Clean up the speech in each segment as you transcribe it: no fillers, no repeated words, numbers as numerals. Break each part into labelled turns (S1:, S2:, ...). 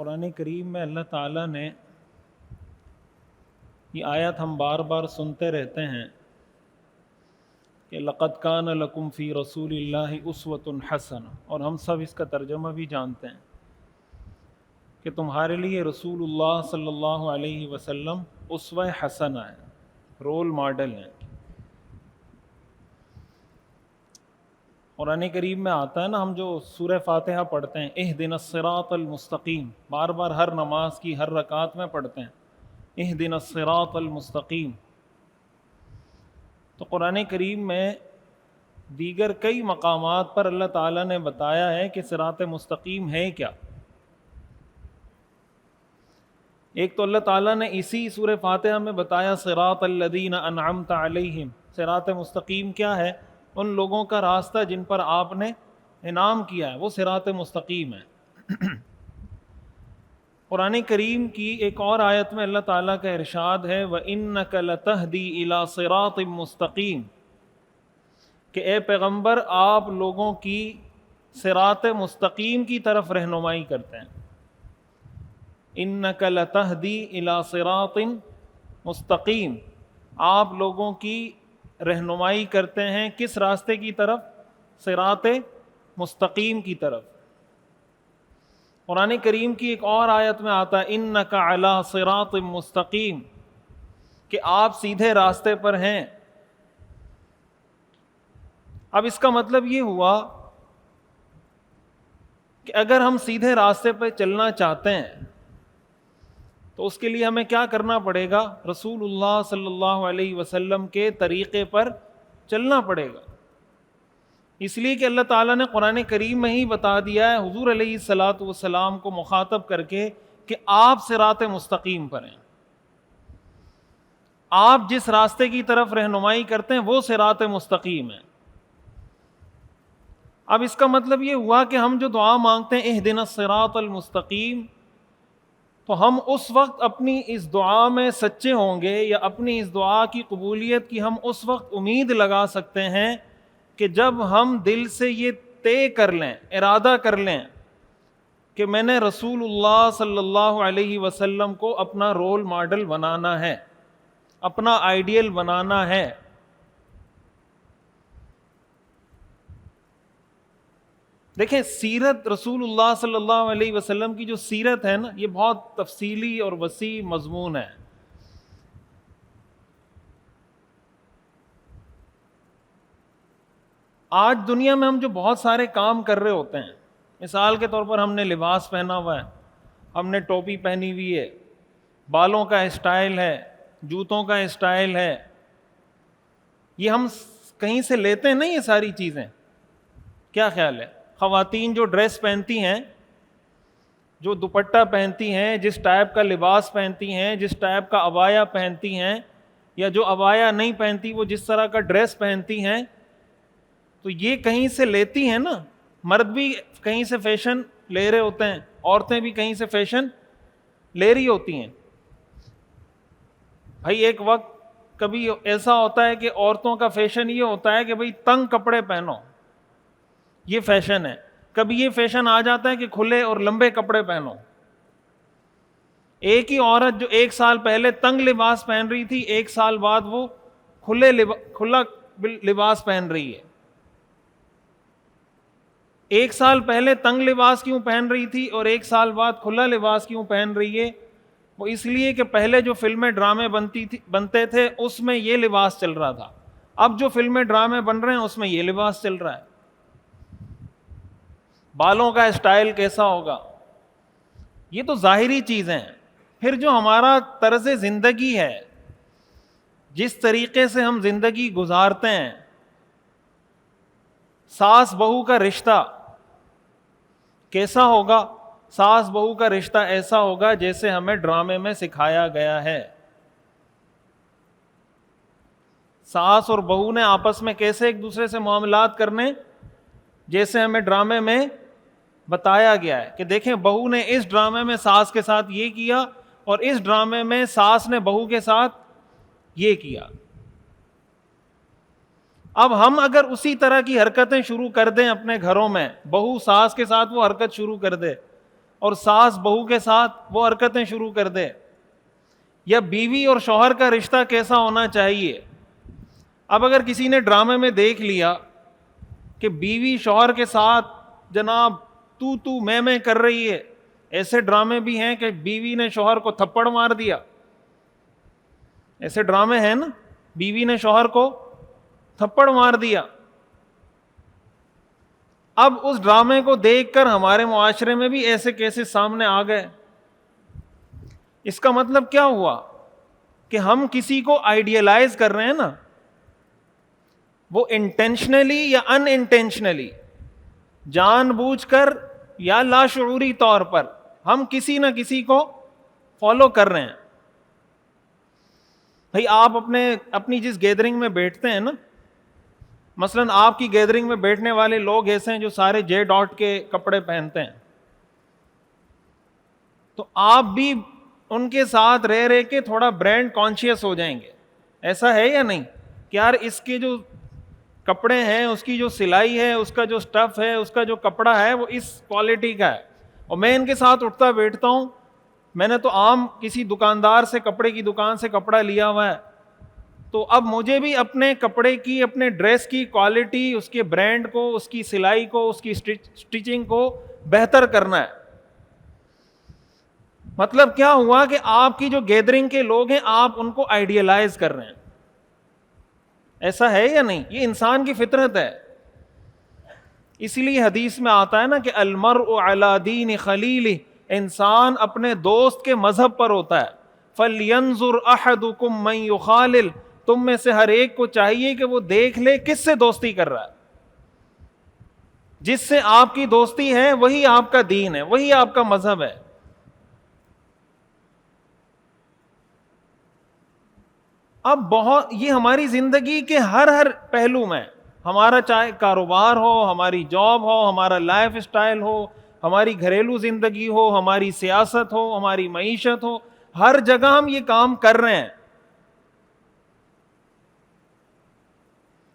S1: قرآن کریم میں اللہ تعالیٰ نے یہ آیت ہم بار بار سنتے رہتے ہیں کہ لقد کان لکم فی رسول اللہ اسوۃ حسنہ، اور ہم سب اس کا ترجمہ بھی جانتے ہیں کہ تمہارے لیے رسول اللہ صلی اللہ علیہ وسلم اسوہ حسنہ ہے، رول ماڈل ہیں۔ قرآن کریم میں آتا ہے نا، ہم جو سورہ فاتحہ پڑھتے ہیں اہدنا الصراط المستقیم، بار بار ہر نماز کی ہر رکعت میں پڑھتے ہیں اہدنا الصراط المستقیم۔ تو قرآن کریم میں دیگر کئی مقامات پر اللہ تعالیٰ نے بتایا ہے کہ صراط مستقیم ہے کیا۔ ایک تو اللہ تعالیٰ نے اسی سورہ فاتحہ میں بتایا صراط الذین انعمت علیہم، صراط مستقیم کیا ہے؟ ان لوگوں کا راستہ جن پر آپ نے انعام کیا ہے، وہ صراط مستقیم ہے۔ قرآن کریم کی ایک اور آیت میں اللہ تعالیٰ کا ارشاد ہے وَإِنَّكَ لَتَهْدِي إِلَى صِرَاطٍ مُسْتَقِيمٍ، کہ اے پیغمبر آپ لوگوں کی صراط مستقیم کی طرف رہنمائی کرتے ہیں۔ إِنَّكَ لَتَهْدِي إِلَى صِرَاطٍ مستقیم، آپ لوگوں کی رہنمائی کرتے ہیں کس راستے کی طرف؟ صراط مستقیم کی طرف۔ قرآن کریم کی ایک اور آیت میں آتا ہے انک علی صراط مستقیم، کہ آپ سیدھے راستے پر ہیں۔ اب اس کا مطلب یہ ہوا کہ اگر ہم سیدھے راستے پہ چلنا چاہتے ہیں تو اس کے لیے ہمیں کیا کرنا پڑے گا؟ رسول اللہ صلی اللہ علیہ وسلم کے طریقے پر چلنا پڑے گا۔ اس لیے کہ اللہ تعالیٰ نے قرآن کریم میں ہی بتا دیا ہے حضور علیہ الصلاۃ والسلام کو مخاطب کر کے کہ آپ صراط مستقیم پر ہیں، آپ جس راستے کی طرف رہنمائی کرتے ہیں وہ صراط مستقیم ہے۔ اب اس کا مطلب یہ ہوا کہ ہم جو دعا مانگتے ہیں اہدنا الصراط المستقیم، تو ہم اس وقت اپنی اس دعا میں سچے ہوں گے، یا اپنی اس دعا کی قبولیت کی ہم اس وقت امید لگا سکتے ہیں کہ جب ہم دل سے یہ طے کر لیں، ارادہ کر لیں کہ میں نے رسول اللہ صلی اللہ علیہ وسلم کو اپنا رول ماڈل بنانا ہے، اپنا آئیڈیل بنانا ہے۔ دیکھیں سیرت رسول اللہ صلی اللہ علیہ وسلم کی جو سیرت ہے نا، یہ بہت تفصیلی اور وسیع مضمون ہے۔ آج دنیا میں ہم جو بہت سارے کام کر رہے ہوتے ہیں، مثال کے طور پر ہم نے لباس پہنا ہوا ہے، ہم نے ٹوپی پہنی ہوئی ہے، بالوں کا اسٹائل ہے، جوتوں کا اسٹائل ہے، یہ ہم کہیں سے لیتے ہیں نا یہ ساری چیزیں؟ کیا خیال ہے؟ خواتین جو ڈریس پہنتی ہیں، جو دوپٹہ پہنتی ہیں، جس ٹائپ کا لباس پہنتی ہیں، جس ٹائپ کا عبایا پہنتی ہیں، یا جو عبایا نہیں پہنتی وہ جس طرح کا ڈریس پہنتی ہیں، تو یہ کہیں سے لیتی ہیں نا۔ مرد بھی کہیں سے فیشن لے رہے ہوتے ہیں، عورتیں بھی کہیں سے فیشن لے رہی ہوتی ہیں۔ بھائی ایک وقت کبھی ایسا ہوتا ہے کہ عورتوں کا فیشن یہ ہوتا ہے کہ بھائی تنگ کپڑے پہنو، یہ فیشن ہے۔ کبھی یہ فیشن آ جاتا ہے کہ کھلے اور لمبے کپڑے پہنو۔ ایک ہی عورت جو ایک سال پہلے تنگ لباس پہن رہی تھی، ایک سال بعد وہ کھلا لباس پہن رہی ہے۔ ایک سال پہلے تنگ لباس کیوں پہن رہی تھی اور ایک سال بعد کھلا لباس کیوں پہن رہی ہے؟ وہ اس لیے کہ پہلے جو فلمیں ڈرامے بنتے تھے اس میں یہ لباس چل رہا تھا، اب جو فلمیں ڈرامے بن رہے ہیں اس میں یہ لباس چل رہا ہے۔ بالوں کا اسٹائل کیسا ہوگا، یہ تو ظاہری چیزیں ہیں۔ پھر جو ہمارا طرز زندگی ہے، جس طریقے سے ہم زندگی گزارتے ہیں، ساس بہو کا رشتہ کیسا ہوگا؟ ساس بہو کا رشتہ ایسا ہوگا جیسے ہمیں ڈرامے میں سکھایا گیا ہے۔ ساس اور بہو نے آپس میں کیسے ایک دوسرے سے معاملات کرنے، جیسے ہمیں ڈرامے میں بتایا گیا ہے کہ دیکھیں بہو نے اس ڈرامے میں ساس کے ساتھ یہ کیا اور اس ڈرامے میں ساس نے بہو کے ساتھ یہ کیا۔ اب ہم اگر اسی طرح کی حرکتیں شروع کر دیں اپنے گھروں میں، بہو ساس کے ساتھ وہ حرکت شروع کر دے، اور ساس بہو کے ساتھ وہ حرکتیں شروع کر دے، یا بیوی اور شوہر کا رشتہ کیسا ہونا چاہیے. اب اگر کسی نے ڈرامے میں دیکھ لیا کہ بیوی شوہر کے ساتھ جناب تو میں کر رہی ہے، ایسے ڈرامے بھی ہیں کہ بیوی نے شوہر کو تھپڑ مار دیا، ایسے ڈرامے ہیں نا، بیوی نے شوہر کو تھپڑ مار دیا. اب اس ڈرامے کو دیکھ کر ہمارے معاشرے میں بھی ایسے کیسز سامنے آ گئے. اس کا مطلب کیا ہوا کہ ہم کسی کو آئیڈیلائز کر رہے ہیں نا، وہ انٹینشنلی یا ان انٹینشنلی، جان بوجھ کر یا لاشعوری طور پر ہم کسی نہ کسی کو فالو کر رہے ہیں. بھائی آپ اپنی جس گیدرنگ میں بیٹھتے ہیں نا، مثلا آپ کی گیدرنگ میں بیٹھنے والے لوگ ایسے ہیں جو سارے جے ڈاٹ کے کپڑے پہنتے ہیں، تو آپ بھی ان کے ساتھ رہ کے تھوڑا برانڈ کانشیس ہو جائیں گے. ایسا ہے یا نہیں کہ یار اس کے جو کپڑے ہیں، اس کی جو سلائی ہے، اس کا جو سٹف ہے، اس کا جو کپڑا ہے وہ اس کوالٹی کا ہے، اور میں ان کے ساتھ اٹھتا بیٹھتا ہوں. میں نے تو عام کسی دکاندار سے، کپڑے کی دکان سے کپڑا لیا ہوا ہے، تو اب مجھے بھی اپنے کپڑے کی، اپنے ڈریس کی کوالٹی، اس کے برانڈ کو، اس کی سلائی کو، اس کی سٹیچنگ کو بہتر کرنا ہے. مطلب کیا ہوا کہ آپ کی جو گیدرنگ کے لوگ ہیں آپ ان کو آئیڈیلائز کر رہے ہیں. ایسا ہے یا نہیں؟ یہ انسان کی فطرت ہے. اسی لیے حدیث میں آتا ہے نا کہ المرء علی دین خلیلہ، انسان اپنے دوست کے مذہب پر ہوتا ہے. فلینظر احدکم من یخالل، تم میں سے ہر ایک کو چاہیے کہ وہ دیکھ لے کس سے دوستی کر رہا ہے. جس سے آپ کی دوستی ہے وہی آپ کا دین ہے، وہی آپ کا مذہب ہے. اب یہ ہماری زندگی کے ہر پہلو میں، ہمارا چاہے کاروبار ہو، ہماری جاب ہو، ہمارا لائف اسٹائل ہو، ہماری گھریلو زندگی ہو، ہماری سیاست ہو، ہماری معیشت ہو، ہر جگہ ہم یہ کام کر رہے ہیں.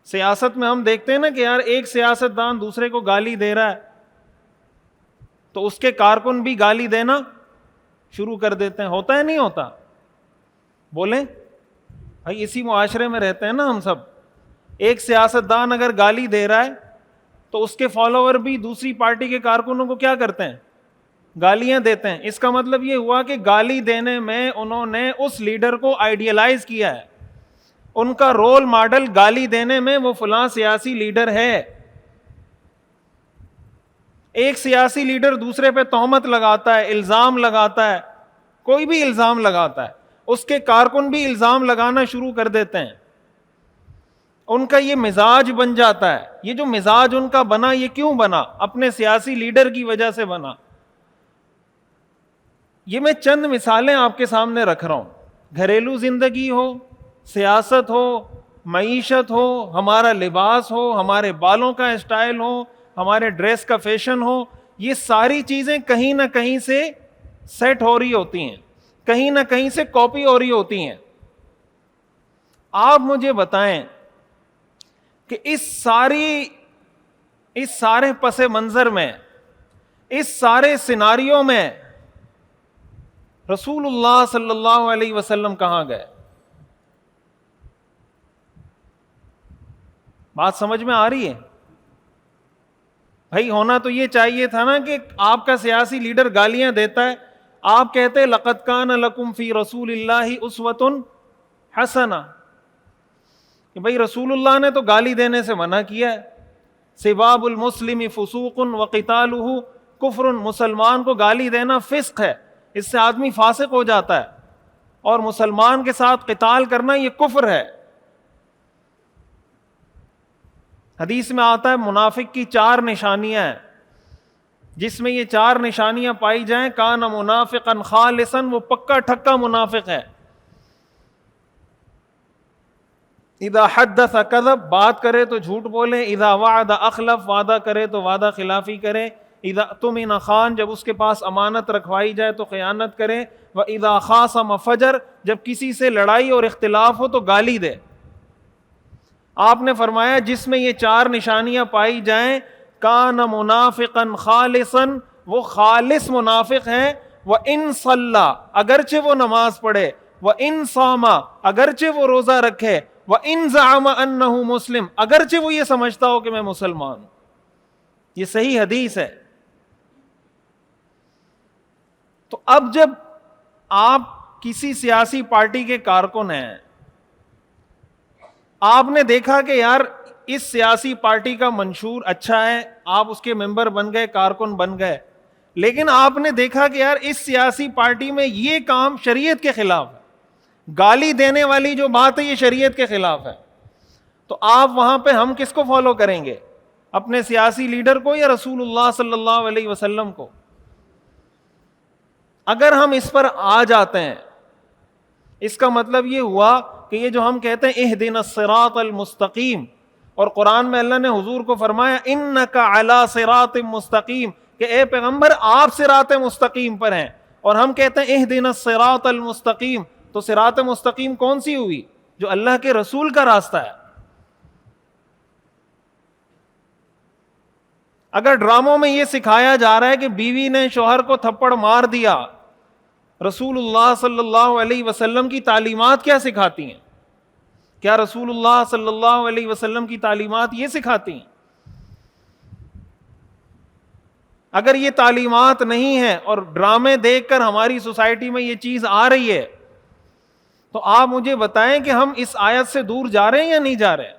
S1: سیاست میں ہم دیکھتے ہیں نا کہ یار ایک سیاستدان دوسرے کو گالی دے رہا ہے تو اس کے کارکن بھی گالی دینا شروع کر دیتے ہیں. ہوتا ہے نہیں ہوتا؟ بولیں بھائی، اسی معاشرے میں رہتے ہیں نا ہم سب. ایک سیاستدان اگر گالی دے رہا ہے تو اس کے فالوور بھی دوسری پارٹی کے کارکنوں کو کیا کرتے ہیں؟ گالیاں دیتے ہیں. اس کا مطلب یہ ہوا کہ گالی دینے میں انہوں نے اس لیڈر کو آئیڈیلائز کیا ہے. ان کا رول ماڈل گالی دینے میں وہ فلاں سیاسی لیڈر ہے. ایک سیاسی لیڈر دوسرے پہ تہمت لگاتا ہے، الزام لگاتا ہے، کوئی بھی الزام لگاتا ہے، اس کے کارکن بھی الزام لگانا شروع کر دیتے ہیں. ان کا یہ مزاج بن جاتا ہے. یہ جو مزاج ان کا بنا، یہ کیوں بنا؟ اپنے سیاسی لیڈر کی وجہ سے بنا. یہ میں چند مثالیں آپ کے سامنے رکھ رہا ہوں. گھریلو زندگی ہو، سیاست ہو، معیشت ہو، ہمارا لباس ہو، ہمارے بالوں کا اسٹائل ہو، ہمارے ڈریس کا فیشن ہو، یہ ساری چیزیں کہیں نہ کہیں سے سیٹ ہو رہی ہوتی ہیں، کہیں نہ کہیں سے کاپی ہو رہی ہوتی ہیں. آپ مجھے بتائیں کہ اس سارے پس منظر میں، اس سارے سیناریو میں رسول اللہ صلی اللہ علیہ وسلم کہاں گئے؟ بات سمجھ میں آ رہی ہے؟ بھائی ہونا تو یہ چاہیے تھا نا کہ آپ کا سیاسی لیڈر گالیاں دیتا ہے، آپ کہتے لقد کان لکم فی رسول اللہ اسوۃ حسنہ، کہ بھائی رسول اللہ نے تو گالی دینے سے منع کیا ہے. سباب المسلم فسوق وقتالہ کفر، مسلمان کو گالی دینا فسق ہے، اس سے آدمی فاسق ہو جاتا ہے، اور مسلمان کے ساتھ قتال کرنا یہ کفر ہے. حدیث میں آتا ہے منافق کی 4 نشانیاں ہیں، جس میں یہ 4 نشانیاں پائی جائیں کان منافقا خالصا، وہ پکا ٹھکا منافق ہے. اذا حدث کذب، بات کرے تو جھوٹ بولے، اذا وعد اخلف، وعدہ کرے تو وعدہ خلافی کرے، اذا اؤتمن خان، جب اس کے پاس امانت رکھوائی جائے تو خیانت کرے، واذا خاصم فجر، جب کسی سے لڑائی اور اختلاف ہو تو گالی دے. آپ نے فرمایا جس میں یہ 4 نشانیاں پائی جائیں کان منافقا خالصا، وہ خالص منافق ہیں. وَإِن صَلَّى اگرچہ وہ نماز پڑھے, وَإِن صَامَ اگرچہ وہ روزہ رکھے, وَإِن زَعَمَ أَنَّهُ مسلم اگرچہ وہ یہ سمجھتا ہو کہ میں مسلمان ہوں. یہ صحیح حدیث ہے. تو اب جب آپ کسی سیاسی پارٹی کے کارکن ہیں, آپ نے دیکھا کہ یار اس سیاسی پارٹی کا منشور اچھا ہے, آپ اس کے ممبر بن گئے, کارکن بن گئے, لیکن آپ نے دیکھا کہ یار اس سیاسی پارٹی میں یہ کام شریعت کے خلاف ہے, گالی دینے والی جو بات ہے یہ شریعت کے خلاف ہے, تو آپ وہاں پہ ہم کس کو فالو کریں گے؟ اپنے سیاسی لیڈر کو یا رسول اللہ صلی اللہ علیہ وسلم کو؟ اگر ہم اس پر آ جاتے ہیں, اس کا مطلب یہ ہوا کہ یہ جو ہم کہتے ہیں اہدنا الصراط المستقیم, اور قرآن میں اللہ نے حضور کو فرمایا انک علی صراط مستقیم, کہ اے پیغمبر آپ صراط مستقیم پر ہیں, اور ہم کہتے ہیں اہدنا الصراط المستقیم, تو صراط مستقیم کون سی ہوئی؟ جو اللہ کے رسول کا راستہ ہے. اگر ڈراموں میں یہ سکھایا جا رہا ہے کہ بیوی نے شوہر کو تھپڑ مار دیا, رسول اللہ صلی اللہ علیہ وسلم کی تعلیمات کیا سکھاتی ہیں؟ کیا رسول اللہ صلی اللہ علیہ وسلم کی تعلیمات یہ سکھاتی ہیں؟ اگر یہ تعلیمات نہیں ہیں اور ڈرامے دیکھ کر ہماری سوسائٹی میں یہ چیز آ رہی ہے, تو آپ مجھے بتائیں کہ ہم اس آیت سے دور جا رہے ہیں یا نہیں جا رہے ہیں؟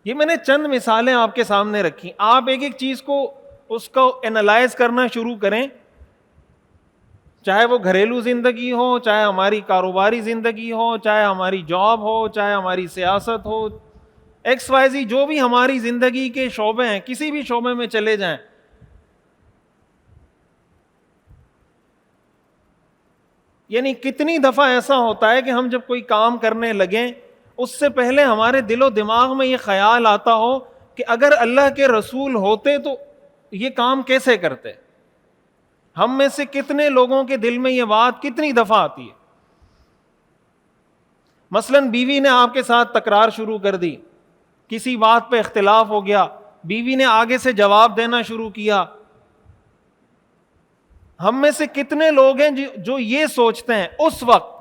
S1: یہ میں نے چند مثالیں آپ کے سامنے رکھی, آپ ایک ایک چیز کو اس کو اینالائز کرنا شروع کریں, چاہے وہ گھریلو زندگی ہو, چاہے ہماری کاروباری زندگی ہو, چاہے ہماری جاب ہو, چاہے ہماری سیاست ہو, ایکس وائی زی جو بھی ہماری زندگی کے شعبے ہیں, کسی بھی شعبے میں چلے جائیں, یعنی کتنی دفعہ ایسا ہوتا ہے کہ ہم جب کوئی کام کرنے لگیں اس سے پہلے ہمارے دل و دماغ میں یہ خیال آتا ہو کہ اگر اللہ کے رسول ہوتے تو یہ کام کیسے کرتے. ہم میں سے کتنے لوگوں کے دل میں یہ بات کتنی دفعہ آتی ہے؟ مثلا بیوی نے آپ کے ساتھ تکرار شروع کر دی, کسی بات پہ اختلاف ہو گیا, بیوی نے آگے سے جواب دینا شروع کیا. ہم میں سے کتنے لوگ ہیں جو یہ سوچتے ہیں اس وقت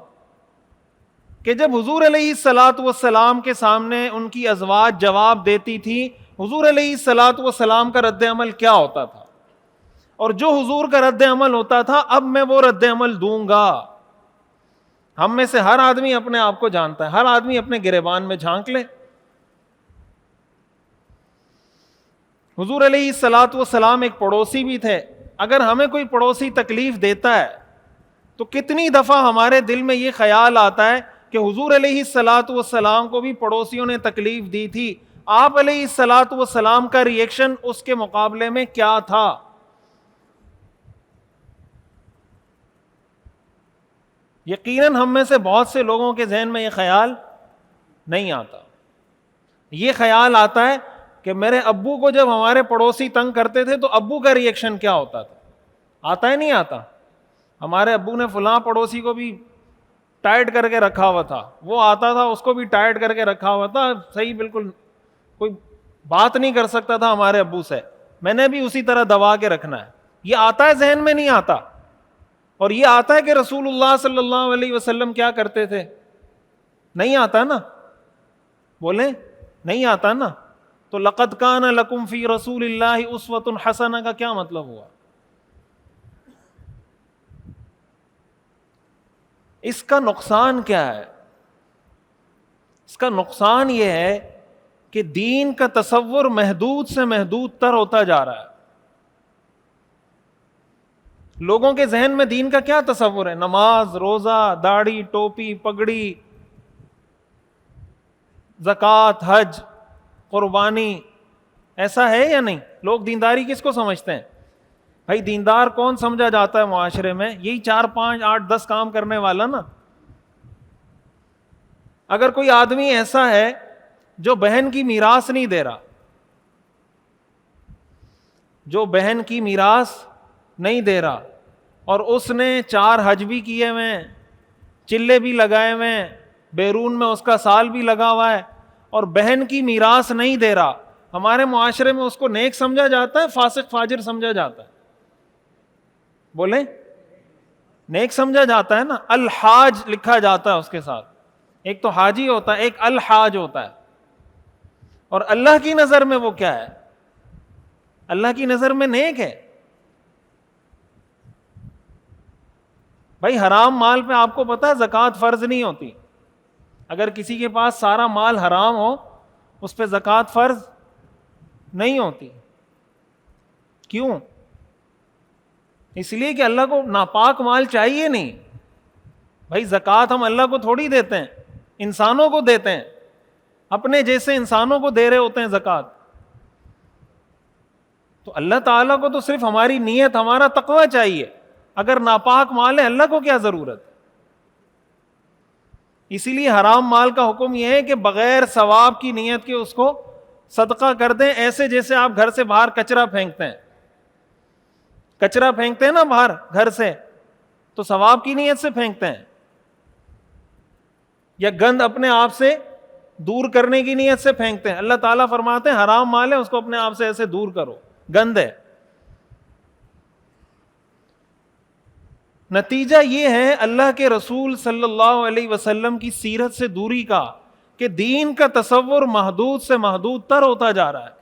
S1: کہ جب حضور علیہ الصلاۃ والسلام کے سامنے ان کی ازواج جواب دیتی تھی, حضور علیہ الصلاۃ والسلام کا رد عمل کیا ہوتا تھا, اور جو حضور کا رد عمل ہوتا تھا اب میں وہ رد عمل دوں گا. ہم میں سے ہر آدمی اپنے آپ کو جانتا ہے, ہر آدمی اپنے گریبان میں جھانک لے. حضور علیہ الصلاۃ والسلام ایک پڑوسی بھی تھے. اگر ہمیں کوئی پڑوسی تکلیف دیتا ہے تو کتنی دفعہ ہمارے دل میں یہ خیال آتا ہے کہ حضور علیہ الصلاۃ والسلام کو بھی پڑوسیوں نے تکلیف دی تھی, آپ علیہ الصلاۃ والسلام کا ری ایکشن اس کے مقابلے میں کیا تھا؟ یقیناً ہم میں سے بہت سے لوگوں کے ذہن میں یہ خیال نہیں آتا. یہ خیال آتا ہے کہ میرے ابو کو جب ہمارے پڑوسی تنگ کرتے تھے تو ابو کا ری ایکشن کیا ہوتا تھا. آتا ہے نہیں آتا؟ ہمارے ابو نے فلاں پڑوسی کو بھی ٹائٹ کر کے رکھا ہوا تھا, وہ آتا تھا اس کو بھی ٹائٹ کر کے رکھا ہوا تھا, صحیح بالکل کوئی بات نہیں کر سکتا تھا ہمارے ابو سے, میں نے بھی اسی طرح دبا کے رکھنا ہے. یہ آتا ہے ذہن میں نہیں آتا؟ اور یہ آتا ہے کہ رسول اللہ صلی اللہ علیہ وسلم کیا کرتے تھے؟ نہیں آتا نا؟ بولیں نہیں آتا نا؟ تو لقد کان لکم فی رسول اللہ اسوۃ حسنہ کا کیا مطلب ہوا؟ اس کا نقصان کیا ہے؟ اس کا نقصان یہ ہے کہ دین کا تصور محدود سے محدود تر ہوتا جا رہا ہے. لوگوں کے ذہن میں دین کا کیا تصور ہے؟ نماز, روزہ, داڑھی, ٹوپی, پگڑی, زکوٰۃ, حج, قربانی, ایسا ہے یا نہیں؟ لوگ دینداری کس کو سمجھتے ہیں؟ بھائی دیندار کون سمجھا جاتا ہے معاشرے میں؟ یہی 4 5 8 10 کام کرنے والا نا. اگر کوئی آدمی ایسا ہے جو بہن کی میراث نہیں دے رہا, جو بہن کی میراث نہیں دے رہا, اور اس نے 4 حج بھی کیے ہوئے ہیں, چلے بھی لگائے ہوئے ہیں, بیرون میں اس کا سال بھی لگا ہوا ہے, اور بہن کی میراث نہیں دے رہا, ہمارے معاشرے میں اس کو نیک سمجھا جاتا ہے، فاسق فاجر سمجھا جاتا ہے؟ بولیں، نیک سمجھا جاتا ہے نا. الحاج لکھا جاتا ہے اس کے ساتھ. ایک تو حاجی ہوتا ہے، ایک الحاج ہوتا ہے. اور اللہ کی نظر میں وہ کیا ہے؟ اللہ کی نظر میں نیک ہے. بھائی حرام مال پہ آپ کو پتا ہے زکوٰۃ فرض نہیں ہوتی. اگر کسی کے پاس سارا مال حرام ہو اس پہ زکوٰۃ فرض نہیں ہوتی. کیوں؟ اس لیے کہ اللہ کو ناپاک مال چاہیے نہیں. بھائی زکوٰۃ ہم اللہ کو تھوڑی دیتے ہیں، انسانوں کو دیتے ہیں، اپنے جیسے انسانوں کو دے رہے ہوتے ہیں زکوٰۃ. تو اللہ تعالیٰ کو تو صرف ہماری نیت، ہمارا تقوی چاہیے. اگر ناپاک مال ہے اللہ کو کیا ضرورت؟ اسی لیے حرام مال کا حکم یہ ہے کہ بغیر ثواب کی نیت کے اس کو صدقہ کر دیں. ایسے جیسے آپ گھر سے باہر کچرا پھینکتے ہیں، کچرا پھینکتے ہیں نا باہر گھر سے، تو ثواب کی نیت سے پھینکتے ہیں، یا گند اپنے آپ سے دور کرنے کی نیت سے پھینکتے ہیں. اللہ تعالیٰ فرماتے ہیں حرام مال ہے اس کو اپنے آپ سے ایسے دور کرو، گند ہے. نتیجہ یہ ہے اللہ کے رسول صلی اللہ علیہ وسلم کی سیرت سے دوری کا، کہ دین کا تصور محدود سے محدود تر ہوتا جا رہا ہے.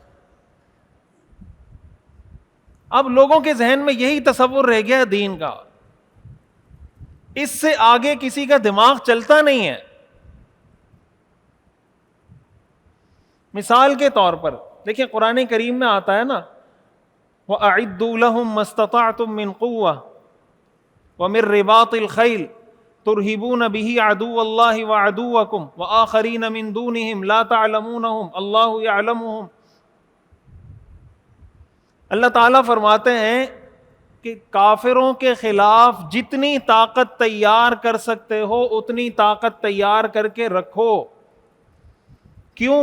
S1: اب لوگوں کے ذہن میں یہی تصور رہ گیا ہے دین کا، اس سے آگے کسی کا دماغ چلتا نہیں ہے. مثال کے طور پر دیکھیں قرآن کریم میں آتا ہے نا، وَأَعِدُّوا لَهُم مَّا اسْتَطَعْتُم مِّن قُوَّةٍ وَمِن رِّبَاطِ الْخَيْلِ تُرْهِبُونَ بِهِ عَدُوَّ اللَّهِ وَعَدُوَّكُمْ وَآخَرِينَ مِن دُونِهِمْ لَا تَعْلَمُونَهُمْ اللَّهُ يَعْلَمُهُمْ. اللہ تعالیٰ فرماتے ہیں کہ کافروں کے خلاف جتنی طاقت تیار کر سکتے ہو اتنی طاقت تیار کر کے رکھو. کیوں؟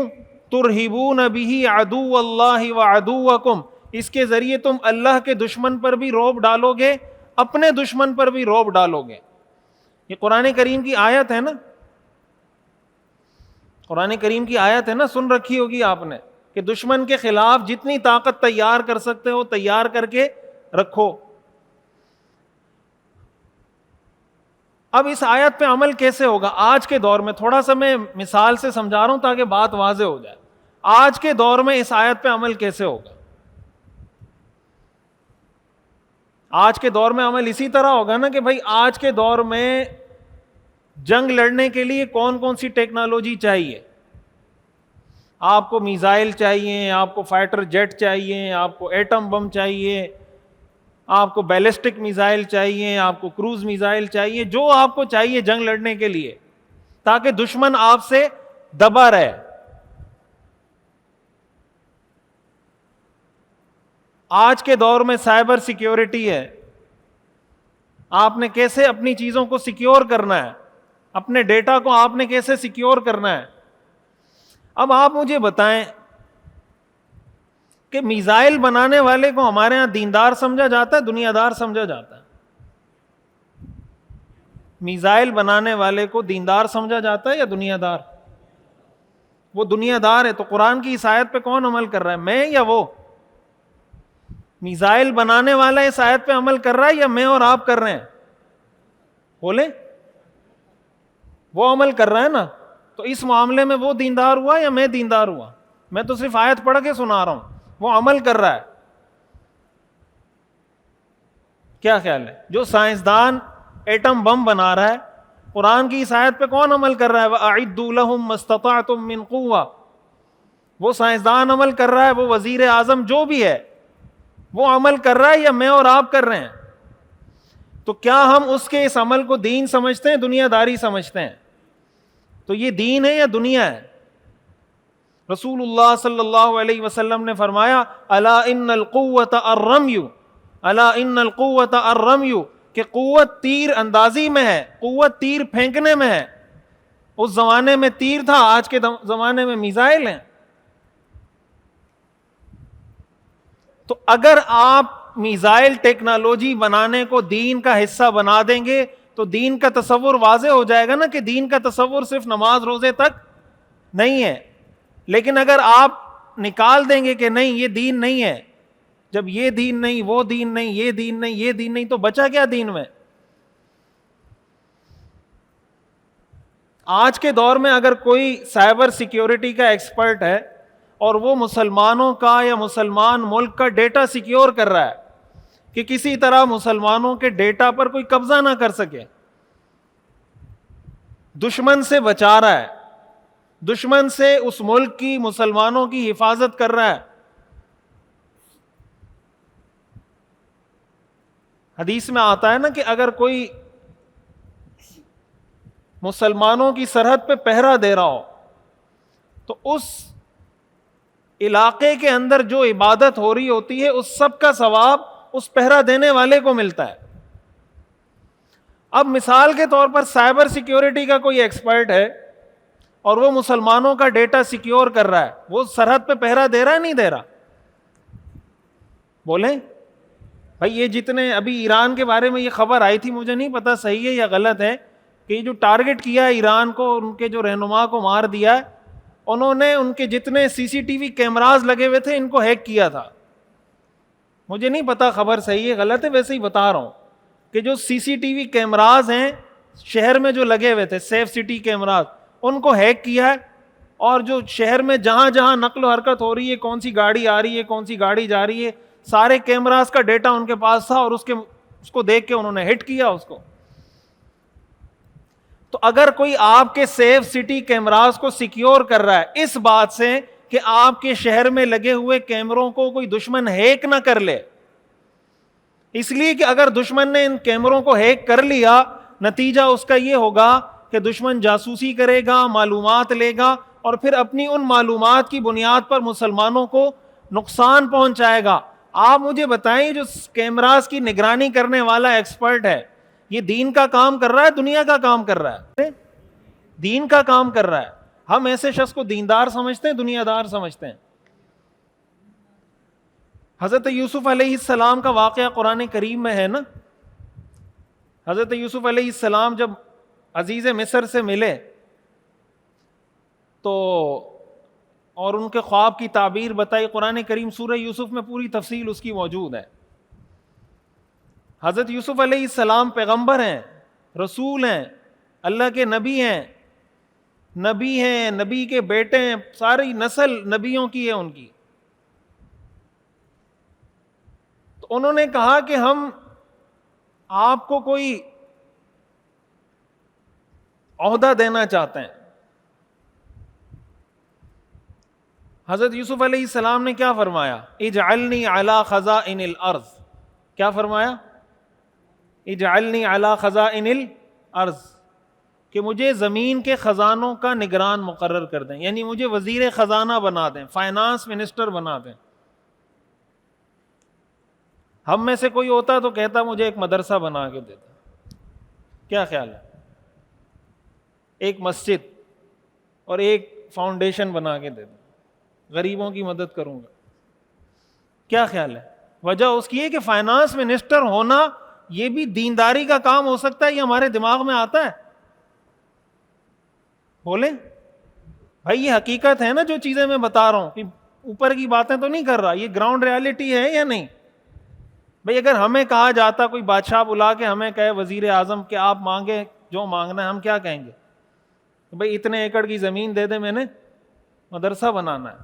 S1: ترہبون بہ عدو اللہ وعدوکم، اس کے ذریعے تم اللہ کے دشمن پر بھی رعب ڈالو گے، اپنے دشمن پر بھی رعب ڈالو گے. یہ قرآن کریم کی آیت ہے نا، قرآن کریم کی آیت ہے نا، سن رکھی ہوگی آپ نے کہ دشمن کے خلاف جتنی طاقت تیار کر سکتے ہو تیار کر کے رکھو. اب اس آیت پہ عمل کیسے ہوگا آج کے دور میں؟ تھوڑا سا میں مثال سے سمجھا رہا ہوں تاکہ بات واضح ہو جائے. آج کے دور میں اس آیت پہ عمل کیسے ہوگا؟ آج کے دور میں عمل اسی طرح ہوگا نا کہ بھائی آج کے دور میں جنگ لڑنے کے لیے کون کون سی ٹیکنالوجی چاہیے؟ آپ کو میزائل چاہیے، آپ کو فائٹر جیٹ چاہیے، آپ کو ایٹم بم چاہیے، آپ کو بیلسٹک میزائل چاہیے، آپ کو کروز میزائل چاہیے، جو آپ کو چاہیے جنگ لڑنے کے لیے تاکہ دشمن آپ سے دبا رہے. آج کے دور میں سائبر سیکیورٹی ہے. آپ نے کیسے اپنی چیزوں کو سیکیور کرنا ہے، اپنے ڈیٹا کو آپ نے کیسے سیکیور کرنا ہے. اب آپ مجھے بتائیں کہ میزائل بنانے والے کو ہمارے ہاں دیندار سمجھا جاتا ہے، دنیا دار سمجھا جاتا ہے؟ میزائل بنانے والے کو دیندار سمجھا جاتا ہے یا دنیا دار؟ وہ دنیا دار ہے. تو قرآن کی اس آیت پہ کون عمل کر رہا ہے، میں یا وہ؟ میزائل بنانے والا اس آیت پہ عمل کر رہا ہے یا میں اور آپ کر رہے ہیں؟ بولیں، وہ عمل کر رہا ہے نا. تو اس معاملے میں وہ دیندار ہوا یا میں دیندار ہوا؟ میں تو صرف آیت پڑھ کے سنا رہا ہوں، وہ عمل کر رہا ہے. کیا خیال ہے؟ جو سائنسدان ایٹم بم بنا رہا ہے، قرآن کی اس آیت پہ کون عمل کر رہا ہے؟ وَأَعِدُّوا لَهُم مَّا اسْتَطَعْتُم مِّن قُوَّةٍ. وہ سائنسدان عمل کر رہا ہے، وہ وزیر اعظم جو بھی ہے وہ عمل کر رہا ہے یا میں اور آپ کر رہے ہیں؟ تو کیا ہم اس کے اس عمل کو دین سمجھتے ہیں، دنیا داری سمجھتے ہیں؟ تو یہ دین ہے یا دنیا ہے؟ رسول اللہ صلی اللہ علیہ وسلم نے فرمایا الا ان القوۃ الرمی، الا ان القوۃ الرمی، کہ قوت تیر اندازی میں ہے، قوت تیر پھینکنے میں ہے. اس زمانے میں تیر تھا، آج کے زمانے میں میزائل ہیں. تو اگر آپ میزائل ٹیکنالوجی بنانے کو دین کا حصہ بنا دیں گے تو دین کا تصور واضح ہو جائے گا نا کہ دین کا تصور صرف نماز روزے تک نہیں ہے. لیکن اگر آپ نکال دیں گے کہ نہیں یہ دین نہیں ہے، جب یہ دین نہیں، وہ دین نہیں، یہ دین نہیں، یہ دین نہیں، تو بچا کیا دین میں؟ آج کے دور میں اگر کوئی سائبر سیکیورٹی کا ایکسپرٹ ہے اور وہ مسلمانوں کا یا مسلمان ملک کا ڈیٹا سیکیور کر رہا ہے کہ کسی طرح مسلمانوں کے ڈیٹا پر کوئی قبضہ نہ کر سکے، دشمن سے بچا رہا ہے، دشمن سے اس ملک کی، مسلمانوں کی حفاظت کر رہا ہے. حدیث میں آتا ہے نا کہ اگر کوئی مسلمانوں کی سرحد پہ پہرا دے رہا ہو تو اس علاقے کے اندر جو عبادت ہو رہی ہوتی ہے اس سب کا ثواب اس پہرا دینے والے کو ملتا ہے. اب مثال کے طور پر سائبر سیکیورٹی کا کوئی ایکسپرٹ ہے اور وہ مسلمانوں کا ڈیٹا سیکیور کر رہا ہے، وہ سرحد پہ پہرا دے رہا ہے نہیں دے رہا؟ بولیں بھائی. یہ جتنے ابھی ایران کے بارے میں یہ خبر آئی تھی، مجھے نہیں پتا صحیح ہے یا غلط ہے، کہ یہ جو ٹارگٹ کیا ہے ایران کو، ان کے جو رہنما کو مار دیا ہے، انہوں نے ان کے جتنے سی سی ٹی وی کیمراز لگے ہوئے تھے ان کو ہیک کیا تھا. مجھے نہیں پتا خبر صحیح ہے غلط ہے، ویسے ہی بتا رہا ہوں کہ جو سی سی ٹی وی کیمراز ہیں شہر میں جو لگے ہوئے تھے، سیف سٹی کیمراز، ان کو ہیک کیا ہے، اور جو شہر میں جہاں جہاں نقل و حرکت ہو رہی ہے، کون سی گاڑی آ رہی ہے، کون سی گاڑی جا رہی ہے، سارے کیمراز کا ڈیٹا ان کے پاس تھا، اور اس کو دیکھ کے انہوں نے ہٹ کیا اس کو. تو اگر کوئی آپ کے سیف سٹی کیمراز کو سیکیور کر رہا ہے اس بات سے کہ آپ کے شہر میں لگے ہوئے کیمروں کو کوئی دشمن ہیک نہ کر لے، اس لیے کہ اگر دشمن نے ان کیمروں کو ہیک کر لیا، نتیجہ اس کا یہ ہوگا کہ دشمن جاسوسی کرے گا، معلومات لے گا، اور پھر اپنی ان معلومات کی بنیاد پر مسلمانوں کو نقصان پہنچائے گا. آپ مجھے بتائیں جو کیمراز کی نگرانی کرنے والا ایکسپرٹ ہے، یہ دین کا کام کر رہا ہے، دنیا کا کام کر رہا ہے؟ دین کا کام کر رہا ہے. ہم ایسے شخص کو دیندار سمجھتے ہیں، دنیا دار سمجھتے ہیں. حضرت یوسف علیہ السلام کا واقعہ قرآن کریم میں ہے نا. حضرت یوسف علیہ السلام جب عزیز مصر سے ملے تو اور ان کے خواب کی تعبیر بتائی، قرآن کریم سورہ یوسف میں پوری تفصیل اس کی موجود ہے. حضرت یوسف علیہ السلام پیغمبر ہیں، رسول ہیں، اللہ کے نبی ہیں، نبی کے بیٹے ہیں، ساری نسل نبیوں کی ہے ان کی. تو انہوں نے کہا کہ ہم آپ کو کوئی عہدہ دینا چاہتے ہیں. حضرت یوسف علیہ السلام نے کیا فرمایا؟ اجعلنی علی خزائن الارض. کیا فرمایا؟ اجعلنی علی خزائن الارض، کہ مجھے زمین کے خزانوں کا نگران مقرر کر دیں، یعنی مجھے وزیر خزانہ بنا دیں، فائنانس منسٹر بنا دیں. ہم میں سے کوئی ہوتا تو کہتا مجھے ایک مدرسہ بنا کے دیتا. کیا خیال ہے؟ ایک مسجد اور ایک فاؤنڈیشن بنا کے دیتا، غریبوں کی مدد کروں گا. کیا خیال ہے؟ وجہ اس کی ہے کہ فائنانس منسٹر ہونا یہ بھی دینداری کا کام ہو سکتا ہے. یہ ہمارے دماغ میں آتا ہے؟ بولیں بھائی، یہ حقیقت ہے نا جو چیزیں میں بتا رہا ہوں، کہ اوپر کی باتیں تو نہیں کر رہا، یہ گراؤنڈ ریالٹی ہے یا نہیں؟ بھئی اگر ہمیں کہا جاتا، کوئی بادشاہ بلا کے ہمیں کہے وزیر اعظم کہ آپ مانگے جو مانگنا ہے، ہم کیا کہیں گے؟ بھئی اتنے ایکڑ کی زمین دے دے، میں نے مدرسہ بنانا ہے،